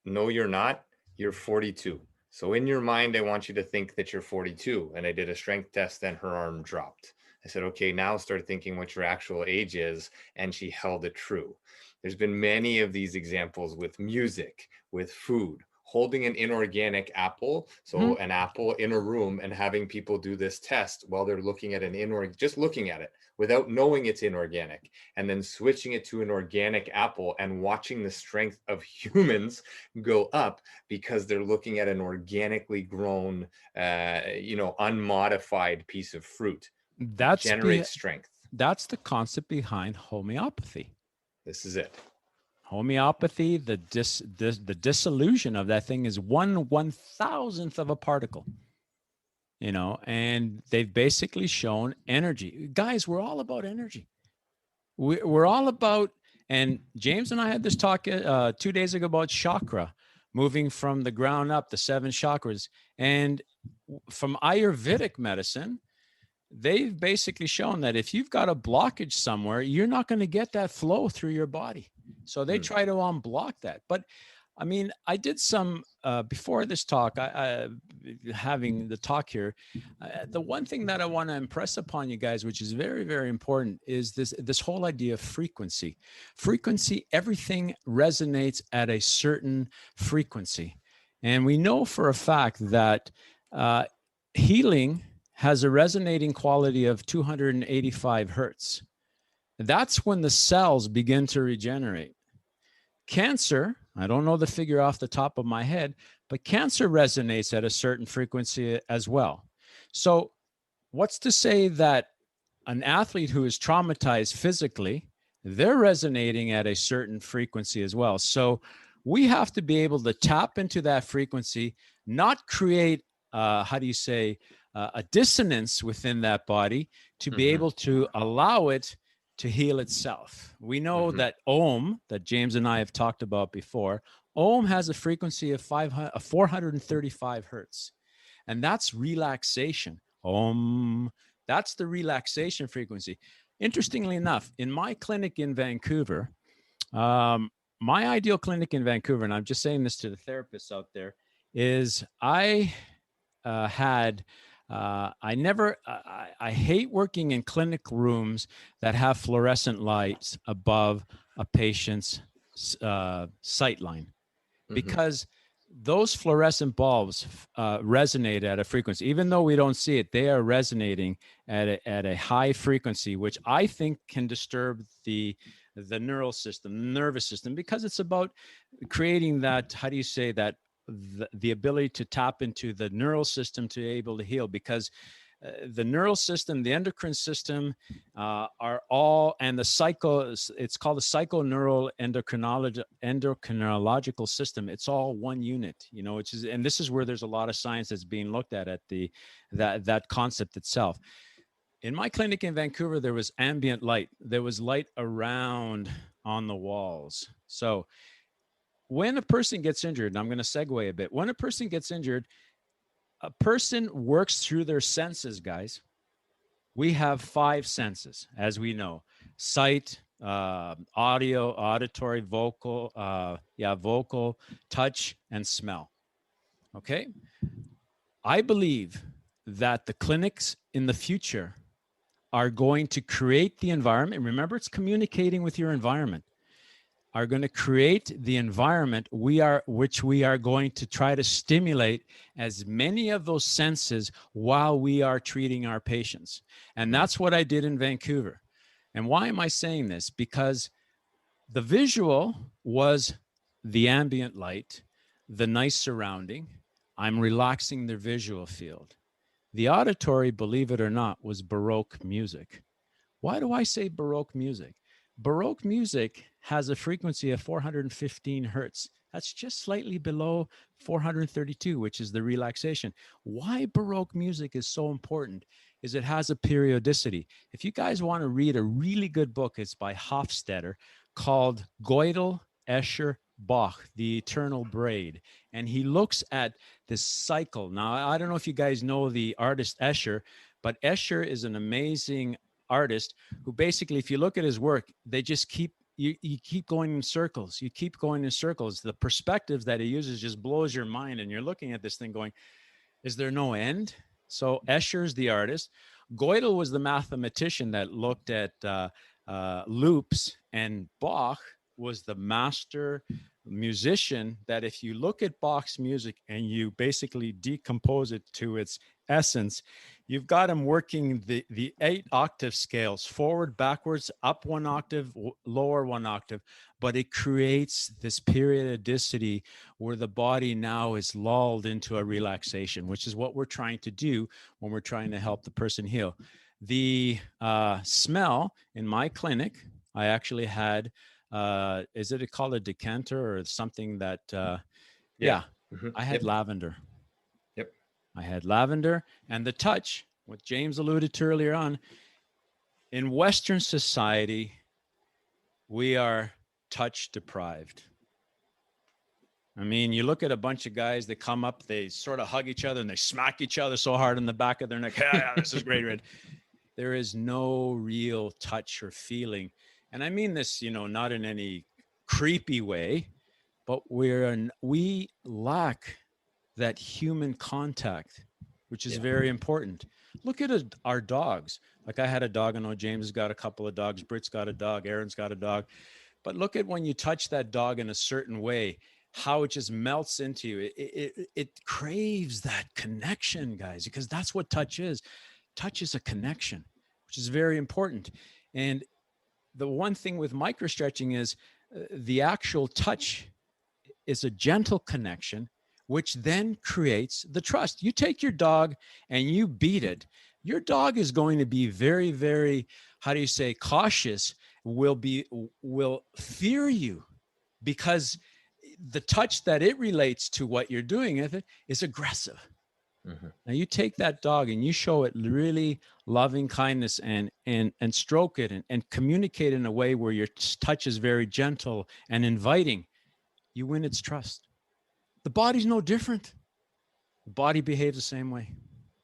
no, you're not, you're 42. So in your mind, I want you to think that you're 42. And I did a strength test, and her arm dropped. I said, okay, now start thinking what your actual age is. And she held it true. There's been many of these examples with music, with food, holding an inorganic apple. So an apple in a room, and having people do this test while they're looking at just looking at it without knowing it's inorganic, and then switching it to an organic apple and watching the strength of humans go up, because they're looking at an organically grown, unmodified piece of fruit. That generates strength. That's the concept behind homeopathy. This is it. Homeopathy, the dissolution of that thing is 1/1000th of a particle, and they've basically shown energy. Guys, we're all about energy. We're all about, and James and I had this talk 2 days ago about chakra, moving from the ground up, the 7 chakras. And from Ayurvedic medicine, they've basically shown that if you've got a blockage somewhere, you're not going to get that flow through your body. So they try to unblock that. But I mean, I did some, before this talk, having the talk here, the one thing that I want to impress upon you guys, which is very, very important, is this whole idea of frequency. Frequency, everything resonates at a certain frequency. And we know for a fact that healing has a resonating quality of 285 hertz. That's when the cells begin to regenerate. Cancer, I don't know the figure off the top of my head, but cancer resonates at a certain frequency as well. So what's to say that an athlete who is traumatized physically, they're resonating at a certain frequency as well. So we have to be able to tap into that frequency, not create, a dissonance within that body, to be able to allow it to heal itself. We know that Om, that James and I have talked about before, Om has a frequency of 435 hertz. And that's relaxation. Om, that's the relaxation frequency. Interestingly enough, in my clinic in Vancouver, my ideal clinic in Vancouver, and I'm just saying this to the therapists out there, is I had I never I hate working in clinic rooms that have fluorescent lights above a patient's sight line, Mm-hmm. because those fluorescent bulbs resonate at a frequency. Even though we don't see it, they are resonating at a high frequency, which I think can disturb the neural system, the nervous system, because it's about creating that, how do you say that, the ability to tap into the neural system to be able to heal. Because the neural system, the endocrine system, are all, and the psycho, it's called the psychoneural endocrinological system. It's all one unit, you know, which is, and this is where there's a lot of science that's being looked at that concept itself. In my clinic in Vancouver, there was ambient light. There was light around on the walls. So when a person gets injured, and I'm going to segue a bit, when a person gets injured, a person works through their senses, guys. We have 5 senses, as we know: sight, audio, auditory, vocal, touch, and smell. Okay. I believe that the clinics in the future are going to create the environment. Remember, it's communicating with your environment. Are going to create the environment which we are going to try to stimulate as many of those senses while we are treating our patients. And that's what I did in Vancouver. And why am I saying this? Because the visual was the ambient light, the nice surrounding. I'm relaxing their visual field. The auditory, believe it or not, was Baroque music. Why do I say Baroque music? Baroque music has a frequency of 415 hertz. That's just slightly below 432, which is the relaxation. Why Baroque music is so important is it has a periodicity. If you guys want to read a really good book, it's by Hofstadter, called Gödel, Escher, Bach, The Eternal Braid. And he looks at this cycle. Now, I don't know if you guys know the artist Escher, but Escher is an amazing artist who basically, if you look at his work, they just keep you keep going in circles. You keep going in circles. The perspectives that he uses just blows your mind, and you're looking at this thing going, is there no end? So Escher's the artist. Gödel was the mathematician that looked at loops, and Bach was the master musician that, if you look at Bach's music and you basically decompose it to its essence, you've got him working the 8 octave scales, forward, backwards, up 1 octave, lower 1 octave, but it creates this periodicity where the body now is lulled into a relaxation, which is what we're trying to do when we're trying to help the person heal. The smell in my clinic, I actually had, is it called a decanter or something that, yeah, Mm-hmm. I had lavender. Yep. I had lavender. And the touch, what James alluded to earlier on, in Western society, we are touch deprived. I mean, you look at a bunch of guys that come up, they sort of hug each other and they smack each other so hard in the back of their neck. Yeah, this is great. There is no real touch or feeling. And I mean this, not in any creepy way, but we lack that human contact, which is very important. Look at our dogs. Like, I had a dog. I know James has got a couple of dogs. Britt's got a dog. Aaron's got a dog. But look at when you touch that dog in a certain way, how it just melts into you. It craves that connection, guys, because that's what touch is. Touch is a connection, which is very important. And the one thing with microstretching is the actual touch is a gentle connection, which then creates the trust. You take your dog and you beat it. Your dog is going to be very, very, how do you say, cautious, will fear you, because the touch that it relates to what you're doing with it is aggressive. Mm-hmm. Now you take that dog and you show it really loving kindness and stroke it and communicate in a way where your touch is very gentle and inviting. You win its trust. The body's no different. The body behaves the same way.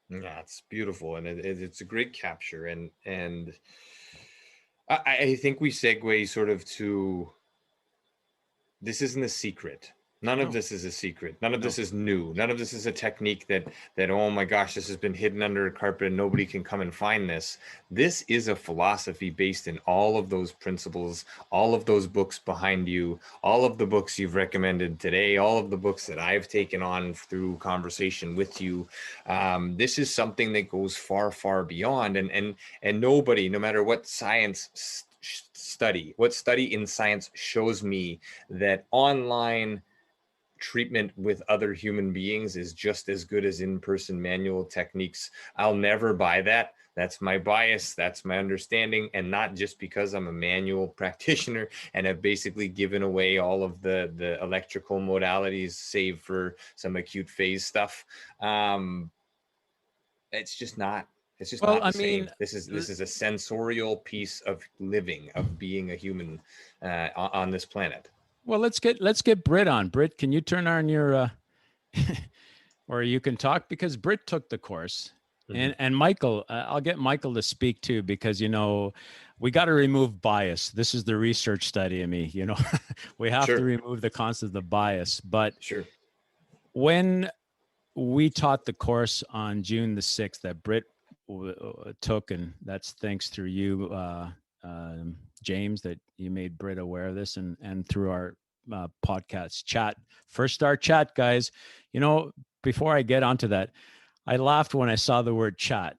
Yeah, it's beautiful, and it's a great capture. And I think we segue sort of to, this isn't a secret. None of No, this is a secret. None of no. this is new. None of this is a technique that oh my gosh, this has been hidden under a carpet and nobody can come and find this. This is a philosophy based in all of those principles, all of those books behind you, all of the books you've recommended today, all of the books that I've taken on through conversation with you. This is something that goes far, far beyond, and nobody, no matter what what study in science shows me that online treatment with other human beings is just as good as in-person manual techniques. I'll never buy that. That's my bias. That's my understanding. And not just because I'm a manual practitioner and have basically given away all of the electrical modalities, save for some acute phase stuff. It's just not. It's just Well, not I the same. mean, This is a sensorial piece of living, of being a human on this planet. well, let's get Britt on. Britt, can you turn on your or you can talk, because Britt took the course. Mm-hmm. And Michael, I'll get Michael to speak too, because we got to remove bias. This is the research study of me. We have to remove the concept of bias. But Sure. when we taught the course on June the 6th that Britt took, and that's thanks through you, James, that you made Britt aware of this, and through our podcast chat, First Start Chat, guys. Before I get onto that, I laughed when I saw the word chat,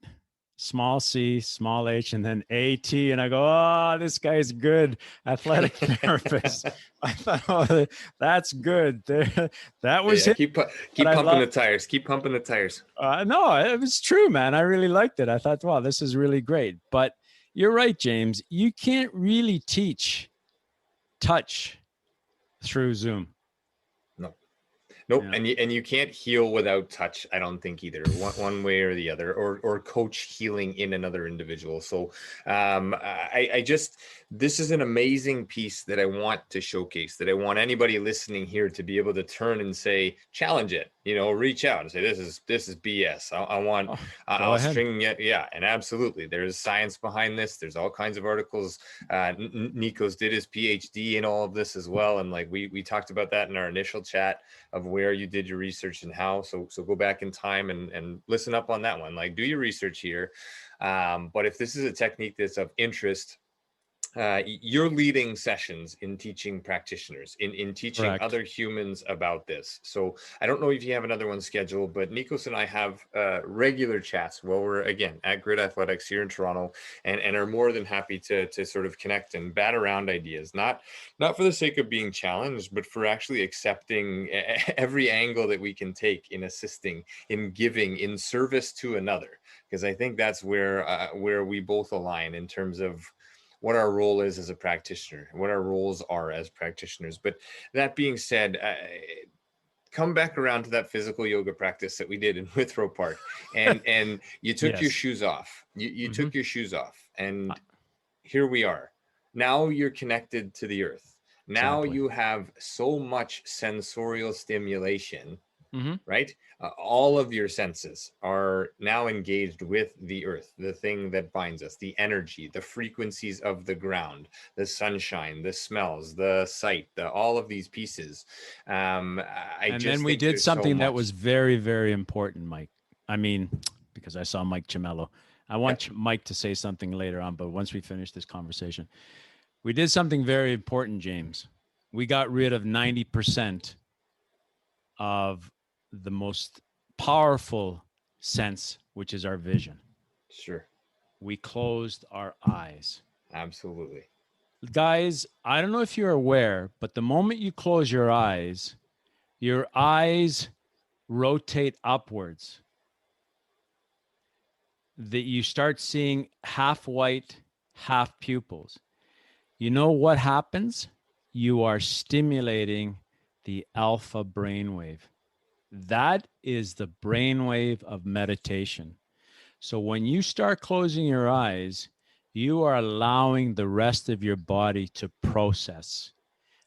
small c, small h, and then AT, and I go, oh, this guy's good, athletic therapist. I thought, oh, that's good. That was it. Keep pumping the tires. Keep pumping the tires. No, it was true, man. I really liked it. I thought, wow, this is really great. But you're right, James. You can't really teach touch through Zoom. Nope. Yeah. And you can't heal without touch, I don't think either, one way or the other, or coach healing in another individual. So this is an amazing piece that I want to showcase, that I want anybody listening here to be able to turn and say, challenge it, reach out and say, this is BS. I'll string it. Yeah. And absolutely. There's science behind this. There's all kinds of articles. Nikos did his PhD in all of this as well. And like we talked about that in our initial chat of where you did your research and how. So go back in time and listen up on that one. Like, do your research here. But if this is a technique that's of interest, you're leading sessions in teaching practitioners, in teaching Correct. Other humans about this. So I don't know if you have another one scheduled, but Nikos and I have regular chats while we're, again, at Grid Athletics here in Toronto, and are more than happy to sort of connect and bat around ideas, not for the sake of being challenged, but for actually accepting every angle that we can take in assisting, in giving, in service to another. Because I think that's where we both align in terms of what our role is as a practitioner, what our roles are as practitioners. But that being said, come back around to that physical yoga practice that we did in Withrow Park, and you took yes. your shoes off. You mm-hmm. took your shoes off, and here we are. Now you're connected to the earth. Now exactly. You have so much sensorial stimulation, mm-hmm. right? All of your senses are now engaged with the earth, the thing that binds us, the energy, the frequencies of the ground, the sunshine, the smells, the sight, all of these pieces. And then we did something that was very, very important, Mike. I mean, because I saw Mike Chimello. I want Mike to say something later on, but once we finish this conversation, we did something very important, James. We got rid of 90% of the most powerful sense, which is our vision. Sure. We closed our eyes. Absolutely. Guys, I don't know if you're aware, but the moment you close your eyes rotate upwards. That you start seeing half white, half pupils. You know what happens? You are stimulating the alpha brainwave. That is the brainwave of meditation. So when you start closing your eyes, you are allowing the rest of your body to process.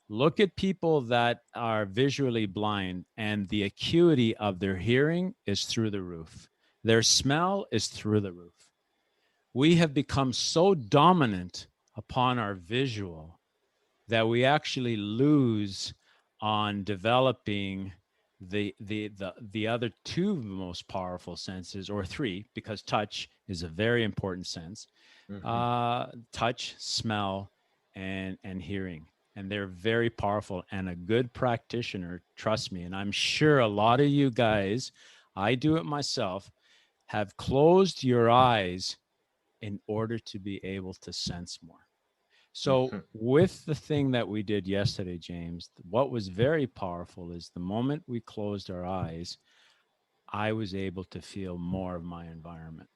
Look at people that are visually blind, and the acuity of their hearing is through the roof. Their smell is through the roof. We have become so dominant upon our visual that we actually lose on developing the other two most powerful senses, or three, because touch is a very important sense. Touch, smell, and hearing, and they're very powerful. And a good practitioner, trust me, and I'm sure a lot of you guys, I do it myself, have closed your eyes in order to be able to sense more. So, with the thing that we did yesterday, James, what was very powerful is the moment we closed our eyes, I was able to feel more of my environment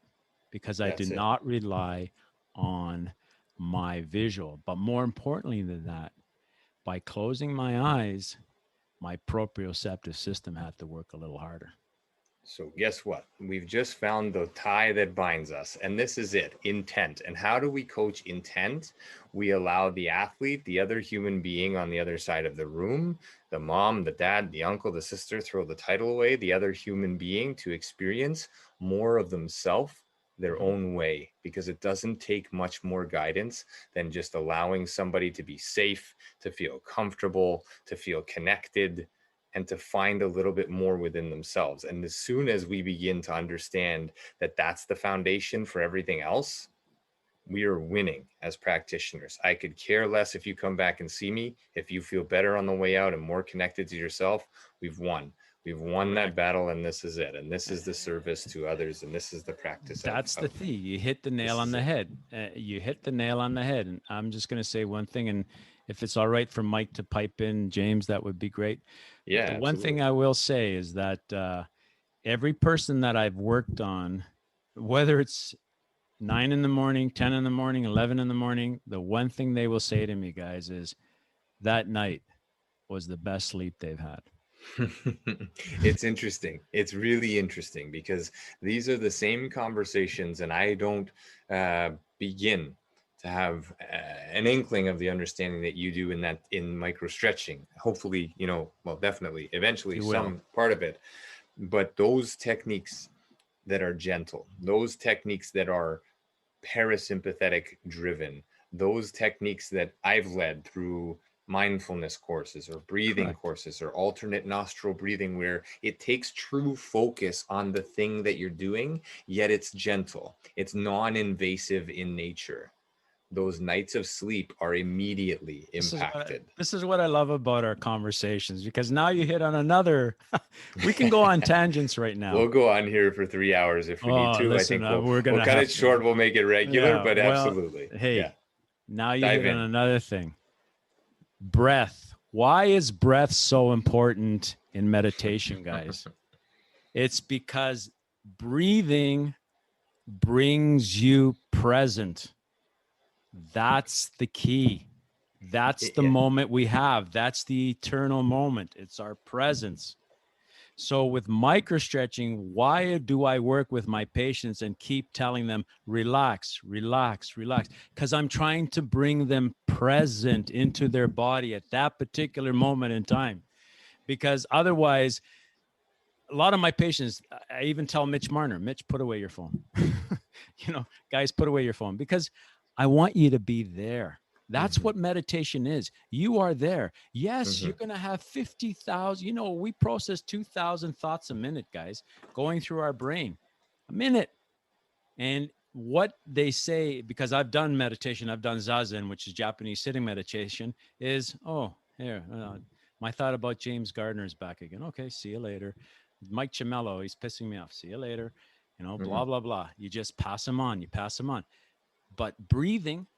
because I did not rely on my visual. But more importantly than that, by closing my eyes, my proprioceptive system had to work a little harder. So guess what? We've just found the tie that binds us, and this is it, intent. And how do we coach intent? We allow the athlete, the other human being on the other side of the room, the mom, the dad, the uncle, the sister, throw the title away, the other human being, to experience more of themselves their own way, because it doesn't take much more guidance than just allowing somebody to be safe, to feel comfortable, to feel connected, and to find a little bit more within themselves. And as soon as we begin to understand that that's the foundation for everything else, we are winning as practitioners. I could care less if you come back and see me. If you feel better on the way out and more connected to yourself, we've won. We've won that battle, and this is it. And this is the service to others, and this is the practice. That's the thing. You hit the nail on the head. You hit the nail on the head. And I'm just going to say one thing, and if it's all right for Mike to pipe in, James, that would be great. Yeah. The one thing I will say is that every person that I've worked on, whether it's 9 in the morning, 10 in the morning, 11 in the morning, the one thing they will say to me, guys, is that night was the best sleep they've had. It's interesting. It's really interesting, because these are the same conversations, and I don't begin to have an inkling of the understanding that you do in microstretching. Hopefully, well, definitely, eventually, some part of it. But those techniques that are gentle, those techniques that are parasympathetic driven, those techniques that I've led through mindfulness courses or breathing courses or alternate nostril breathing, where it takes true focus on the thing that you're doing, yet it's gentle, it's non-invasive in nature. Those nights of sleep are immediately impacted. This is what I love about our conversations, because now you hit on another, we can go on tangents right now. We'll go on here for 3 hours if we need to. Listen, I think we'll cut it short. We'll make it regular, but absolutely. Hey, now you hit on another thing. Breath. Why is breath so important in meditation, guys? It's because breathing brings you present. That's the key. That's the moment we have. That's the eternal moment. It's our presence. So with microstretching, why do I work with my patients and keep telling them, relax, relax, relax? Because I'm trying to bring them present into their body at that particular moment in time. Because otherwise, a lot of my patients, I even tell Mitch Marner, Mitch, put away your phone. Guys, put away your phone, because I want you to be there. That's what meditation is. You are there. Yes, you're going to have 50,000. We process 2,000 thoughts a minute, guys, going through our brain. A minute. And what they say, because I've done meditation, I've done Zazen, which is Japanese sitting meditation, is, my thought about James Gardner is back again. Okay, see you later. Mike Cimello, he's pissing me off. See you later. Blah, blah, blah. You just pass him on. You pass him on. But breathing,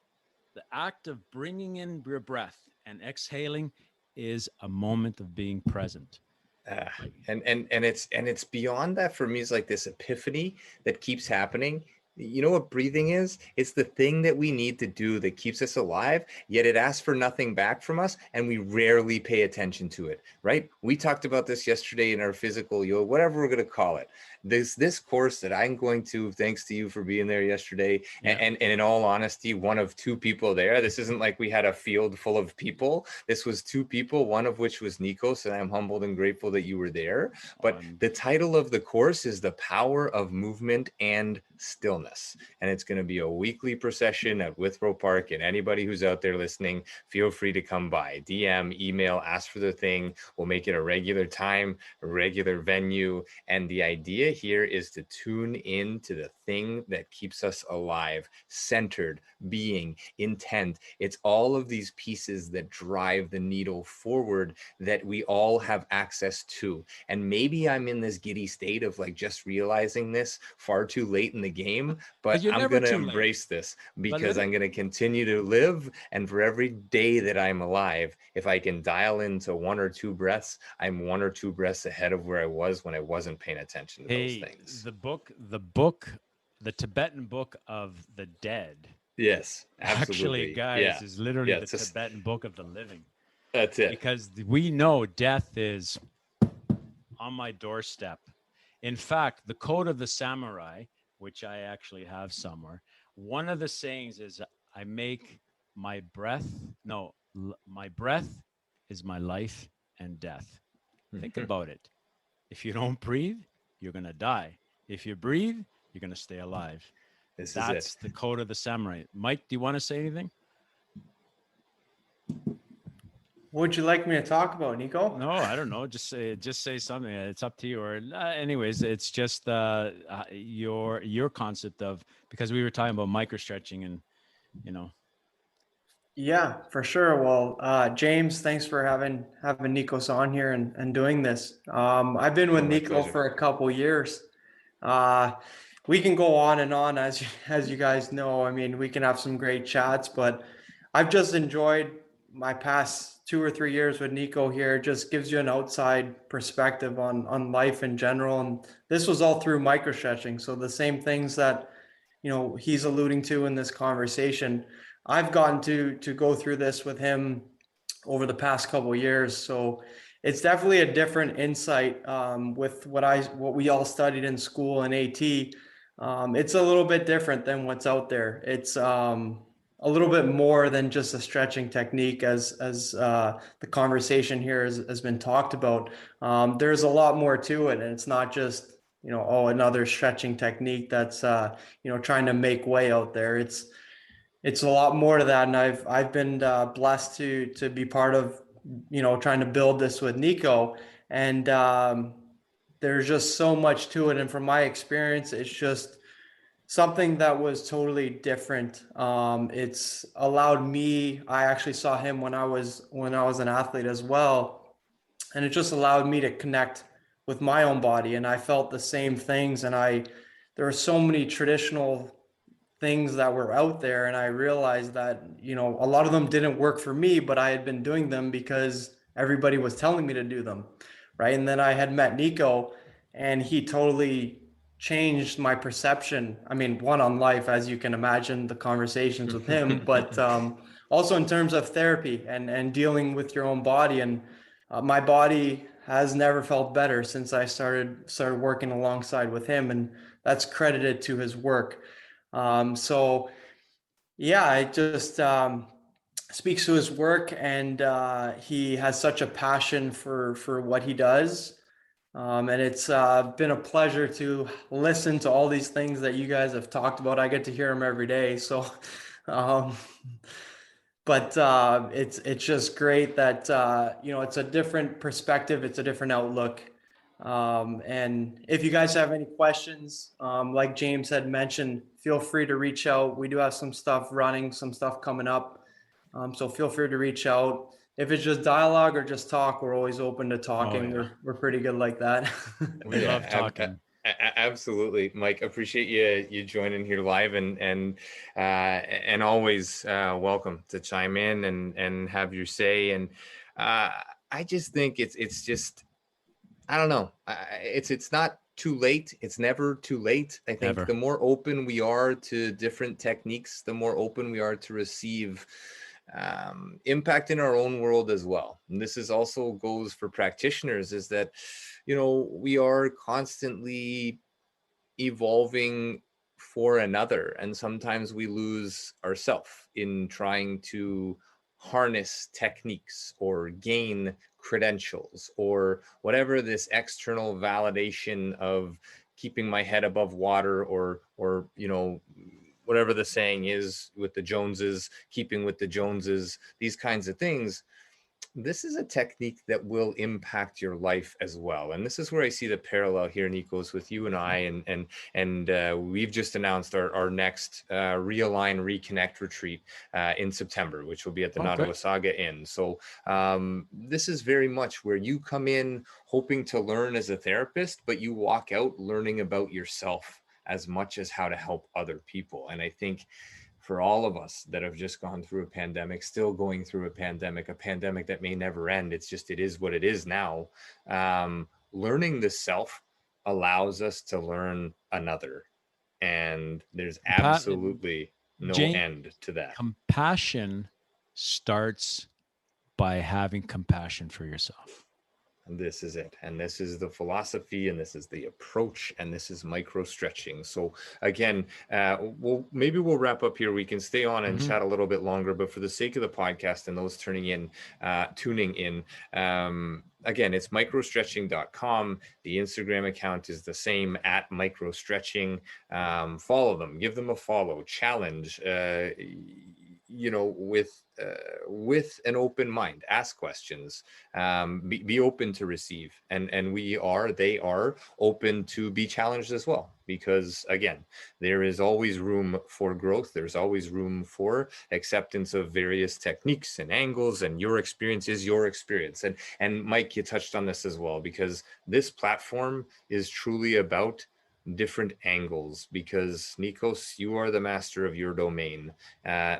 the act of bringing in your breath and exhaling, is a moment of being present. And it's beyond that for me. It's like this epiphany that keeps happening. You know what breathing is? It's the thing that we need to do that keeps us alive, yet it asks for nothing back from us, and we rarely pay attention to it, right? We talked about this yesterday in our physical yoga, whatever we're going to call it. this course that I'm going to, thanks to you for being there yesterday, and in all honesty, one of two people there. This isn't like we had a field full of people. This was two people, one of which was Nikos, and I'm humbled and grateful that you were there. But the title of the course is The Power of Movement and Stillness, and it's going to be a weekly procession at Withrow Park. And anybody who's out there listening, feel free to come by, DM, email, ask for the thing. We'll make it a regular time, a regular venue. And the idea here is to tune in to the thing that keeps us alive, centered, being, intent. It's all of these pieces that drive the needle forward that we all have access to. And maybe I'm in this giddy state of like just realizing this far too late in the game, but I'm going to embrace this because I'm going to continue to live. And for every day that I'm alive, if I can dial into 1 or 2 breaths, I'm 1 or 2 breaths ahead of where I was when I wasn't paying attention to those things. The Tibetan Book of the Dead. Yes, absolutely. Actually, guys, is literally the Tibetan Book of the Living. That's it. Because we know death is on my doorstep. In fact, the Code of the Samurai, which I actually have somewhere, one of the sayings is, my breath is my life and death. Think about it. If you don't breathe, you're going to die. If you breathe, you're going to stay alive. That's the Code of the Samurai. Mike, do you want to say anything? What would you like me to talk about, Nico? No, I don't know. Just say something. It's up to you. Or anyways, it's just your concept of, because we were talking about microstretching and, Yeah, for sure. Well, James, thanks for having Nikos on here and doing this. I've been with Nico for a couple years. We can go on and on, as you guys know. I mean, we can have some great chats, but I've just enjoyed my past 2 or 3 years with Nico here. It just gives you an outside perspective on life in general. And this was all through microstretching. So the same things that, he's alluding to in this conversation, I've gotten to go through this with him over the past couple of years. So it's definitely a different insight with what we all studied in school and AT. It's a little bit different than what's out there. It's a little bit more than just a stretching technique, as the conversation here has been talked about. There's a lot more to it, and it's not just another stretching technique that's trying to make way out there. It's a lot more to that, and I've been blessed to be part of trying to build this with Nico, and there's just so much to it. And from my experience, it's just something that was totally different. It's allowed me. I actually saw him when I was an athlete as well, and it just allowed me to connect with my own body, and I felt the same things. And there were so many traditional things that were out there, and I realized that a lot of them didn't work for me, but I had been doing them because everybody was telling me to do them, right? And then I had met Nico, and he totally changed my perception. I mean, one, on life, as you can imagine, the conversations with him, but also in terms of therapy and dealing with your own body. And my body has never felt better since I started working alongside with him, and that's credited to his work. So yeah, it just speaks to his work, and he has such a passion for what he does. And it's been a pleasure to listen to all these things that you guys have talked about. I get to hear them every day. So, but it's just great that, it's a different perspective. It's a different outlook. And if you guys have any questions, like James had mentioned, feel free to reach out. We do have some stuff running, some stuff coming up. So feel free to reach out. If it's just dialogue or just talk, we're always open to talking. Oh, yeah. We're pretty good like that. We love talking. Absolutely, Mike. Appreciate you joining here live, and always welcome to chime in and have your say. And I just think it's just, I don't know. It's not too late. It's never too late. I think the more open we are to different techniques, the more open we are to receive impact in our own world as well. And this is also goes for practitioners, is that, we are constantly evolving for another. And sometimes we lose ourselves in trying to harness techniques or gain credentials or whatever this external validation of keeping my head above water, or whatever the saying is with the Joneses, keeping with the Joneses, these kinds of things. This is a technique that will impact your life as well. And this is where I see the parallel here, Nikos, with you and I. And we've just announced our next Realign Reconnect retreat in September, which will be at the Nottawasaga Inn. So this is very much where you come in hoping to learn as a therapist, but you walk out learning about yourself as much as how to help other people. And I think for all of us that have just gone through a pandemic, still going through a pandemic that may never end. It is what it is now. Learning the self allows us to learn another. And there's absolutely no end to that. Compassion starts by having compassion for yourself. This is it. And this is the philosophy, and this is the approach, and this is micro-stretching. So again, maybe we'll wrap up here. We can stay on and chat a little bit longer, but for the sake of the podcast and those tuning in, again, it's microstretching.com. The Instagram account is the same, at microstretching. Follow them, give them a follow, challenge, with an open mind, ask questions, be open to receive. And they are open to be challenged as well, because again, there is always room for growth. There's always room for acceptance of various techniques and angles, and your experience is your experience. And Mike, you touched on this as well, because this platform is truly about different angles, because Nikos, you are the master of your domain.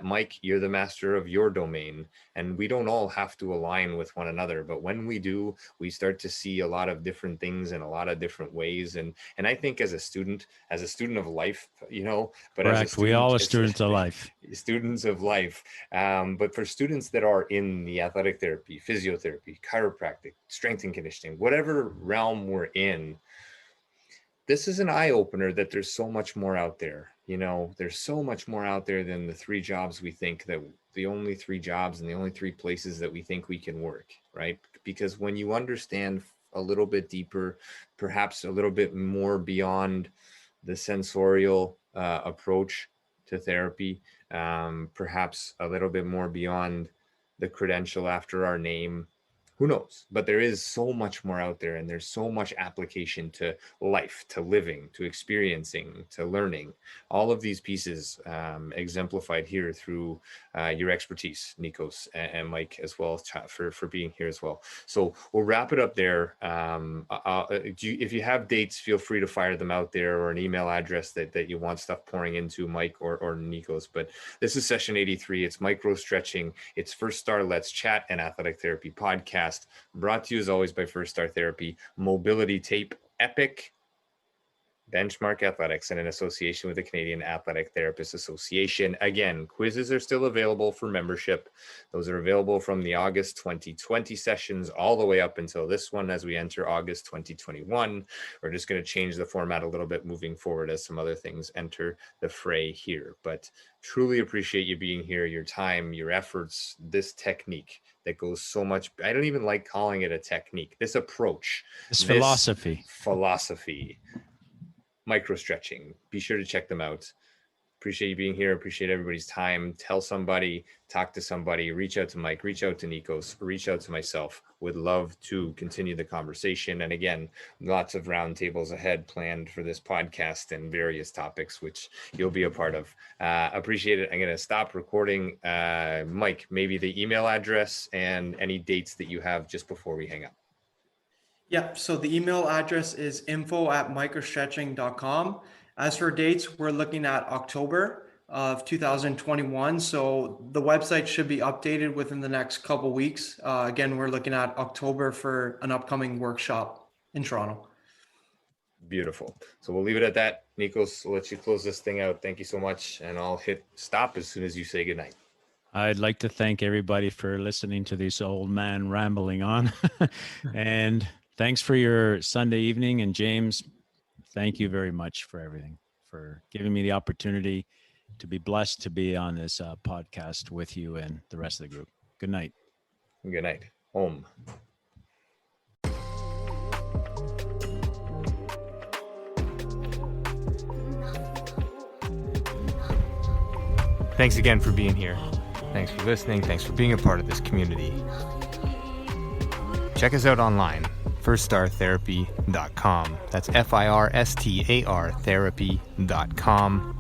Mike, you're the master of your domain, and we don't all have to align with one another, but when we do, we start to see a lot of different things in a lot of different ways. And I think as a student of life, but correct, as a student, we all are students of life. Students of life. But for students that are in the athletic therapy, physiotherapy, chiropractic, strength and conditioning, whatever realm we're in, this is an eye-opener that there's so much more out there. There's so much more out there than the three jobs we think, that the only three jobs and the only three places that we think we can work, right? Because when you understand a little bit deeper, perhaps a little bit more beyond the sensorial approach to therapy, perhaps a little bit more beyond the credential after our name, who knows? But there is so much more out there, and there's so much application to life, to living, to experiencing, to learning. All of these pieces exemplified here through your expertise, Nikos and Mike, as well, for being here as well. So we'll wrap it up there. If you have dates, feel free to fire them out there, or an email address that you want stuff pouring into, Mike or Nikos. But this is session 83. It's micro-stretching. It's First Star Let's Chat and Athletic Therapy podcast. Brought to you as always by First Star Therapy, Mobility Tape, Epic, Benchmark Athletics, and in association with the Canadian Athletic Therapists Association. Again, quizzes are still available for membership. Those are available from the August 2020 sessions all the way up until this one as we enter August 2021. We're just going to change the format a little bit moving forward as some other things enter the fray here. But truly appreciate you being here, your time, your efforts, this technique that goes so much. I don't even like calling it a technique. This approach, this philosophy. Micro-stretching. Be sure to check them out. Appreciate you being here. Appreciate everybody's time. Tell somebody, talk to somebody, reach out to Mike, reach out to Nikos, reach out to myself. Would love to continue the conversation. And again, lots of roundtables ahead planned for this podcast and various topics, which you'll be a part of. Appreciate it. I'm going to stop recording. Mike, maybe the email address and any dates that you have just before we hang up. Yeah, so the email address is info@microstretching.com. As for dates, we're looking at October of 2021. So the website should be updated within the next couple weeks. Again, we're looking at October for an upcoming workshop in Toronto. Beautiful. So we'll leave it at that. Nikos, we'll let you close this thing out. Thank you so much. And I'll hit stop as soon as you say goodnight. I'd like to thank everybody for listening to this old man rambling on. And thanks for your Sunday evening. And James, thank you very much for everything, for giving me the opportunity to be blessed to be on this podcast with you and the rest of the group. Good night. Good night. Om. Thanks again for being here. Thanks for listening. Thanks for being a part of this community. Check us out online, firststartherapy.com. That's FIRSTAR therapy.com.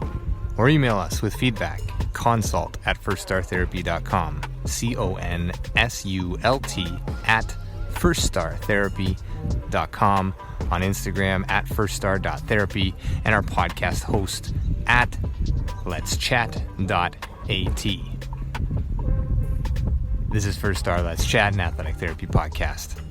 Or email us with feedback, consult@firststartherapy.com. CONSULT@firststartherapy.com. On Instagram @firststar.therapy, and our podcast host @letschat.at. This is First Star Let's Chat, an athletic therapy podcast.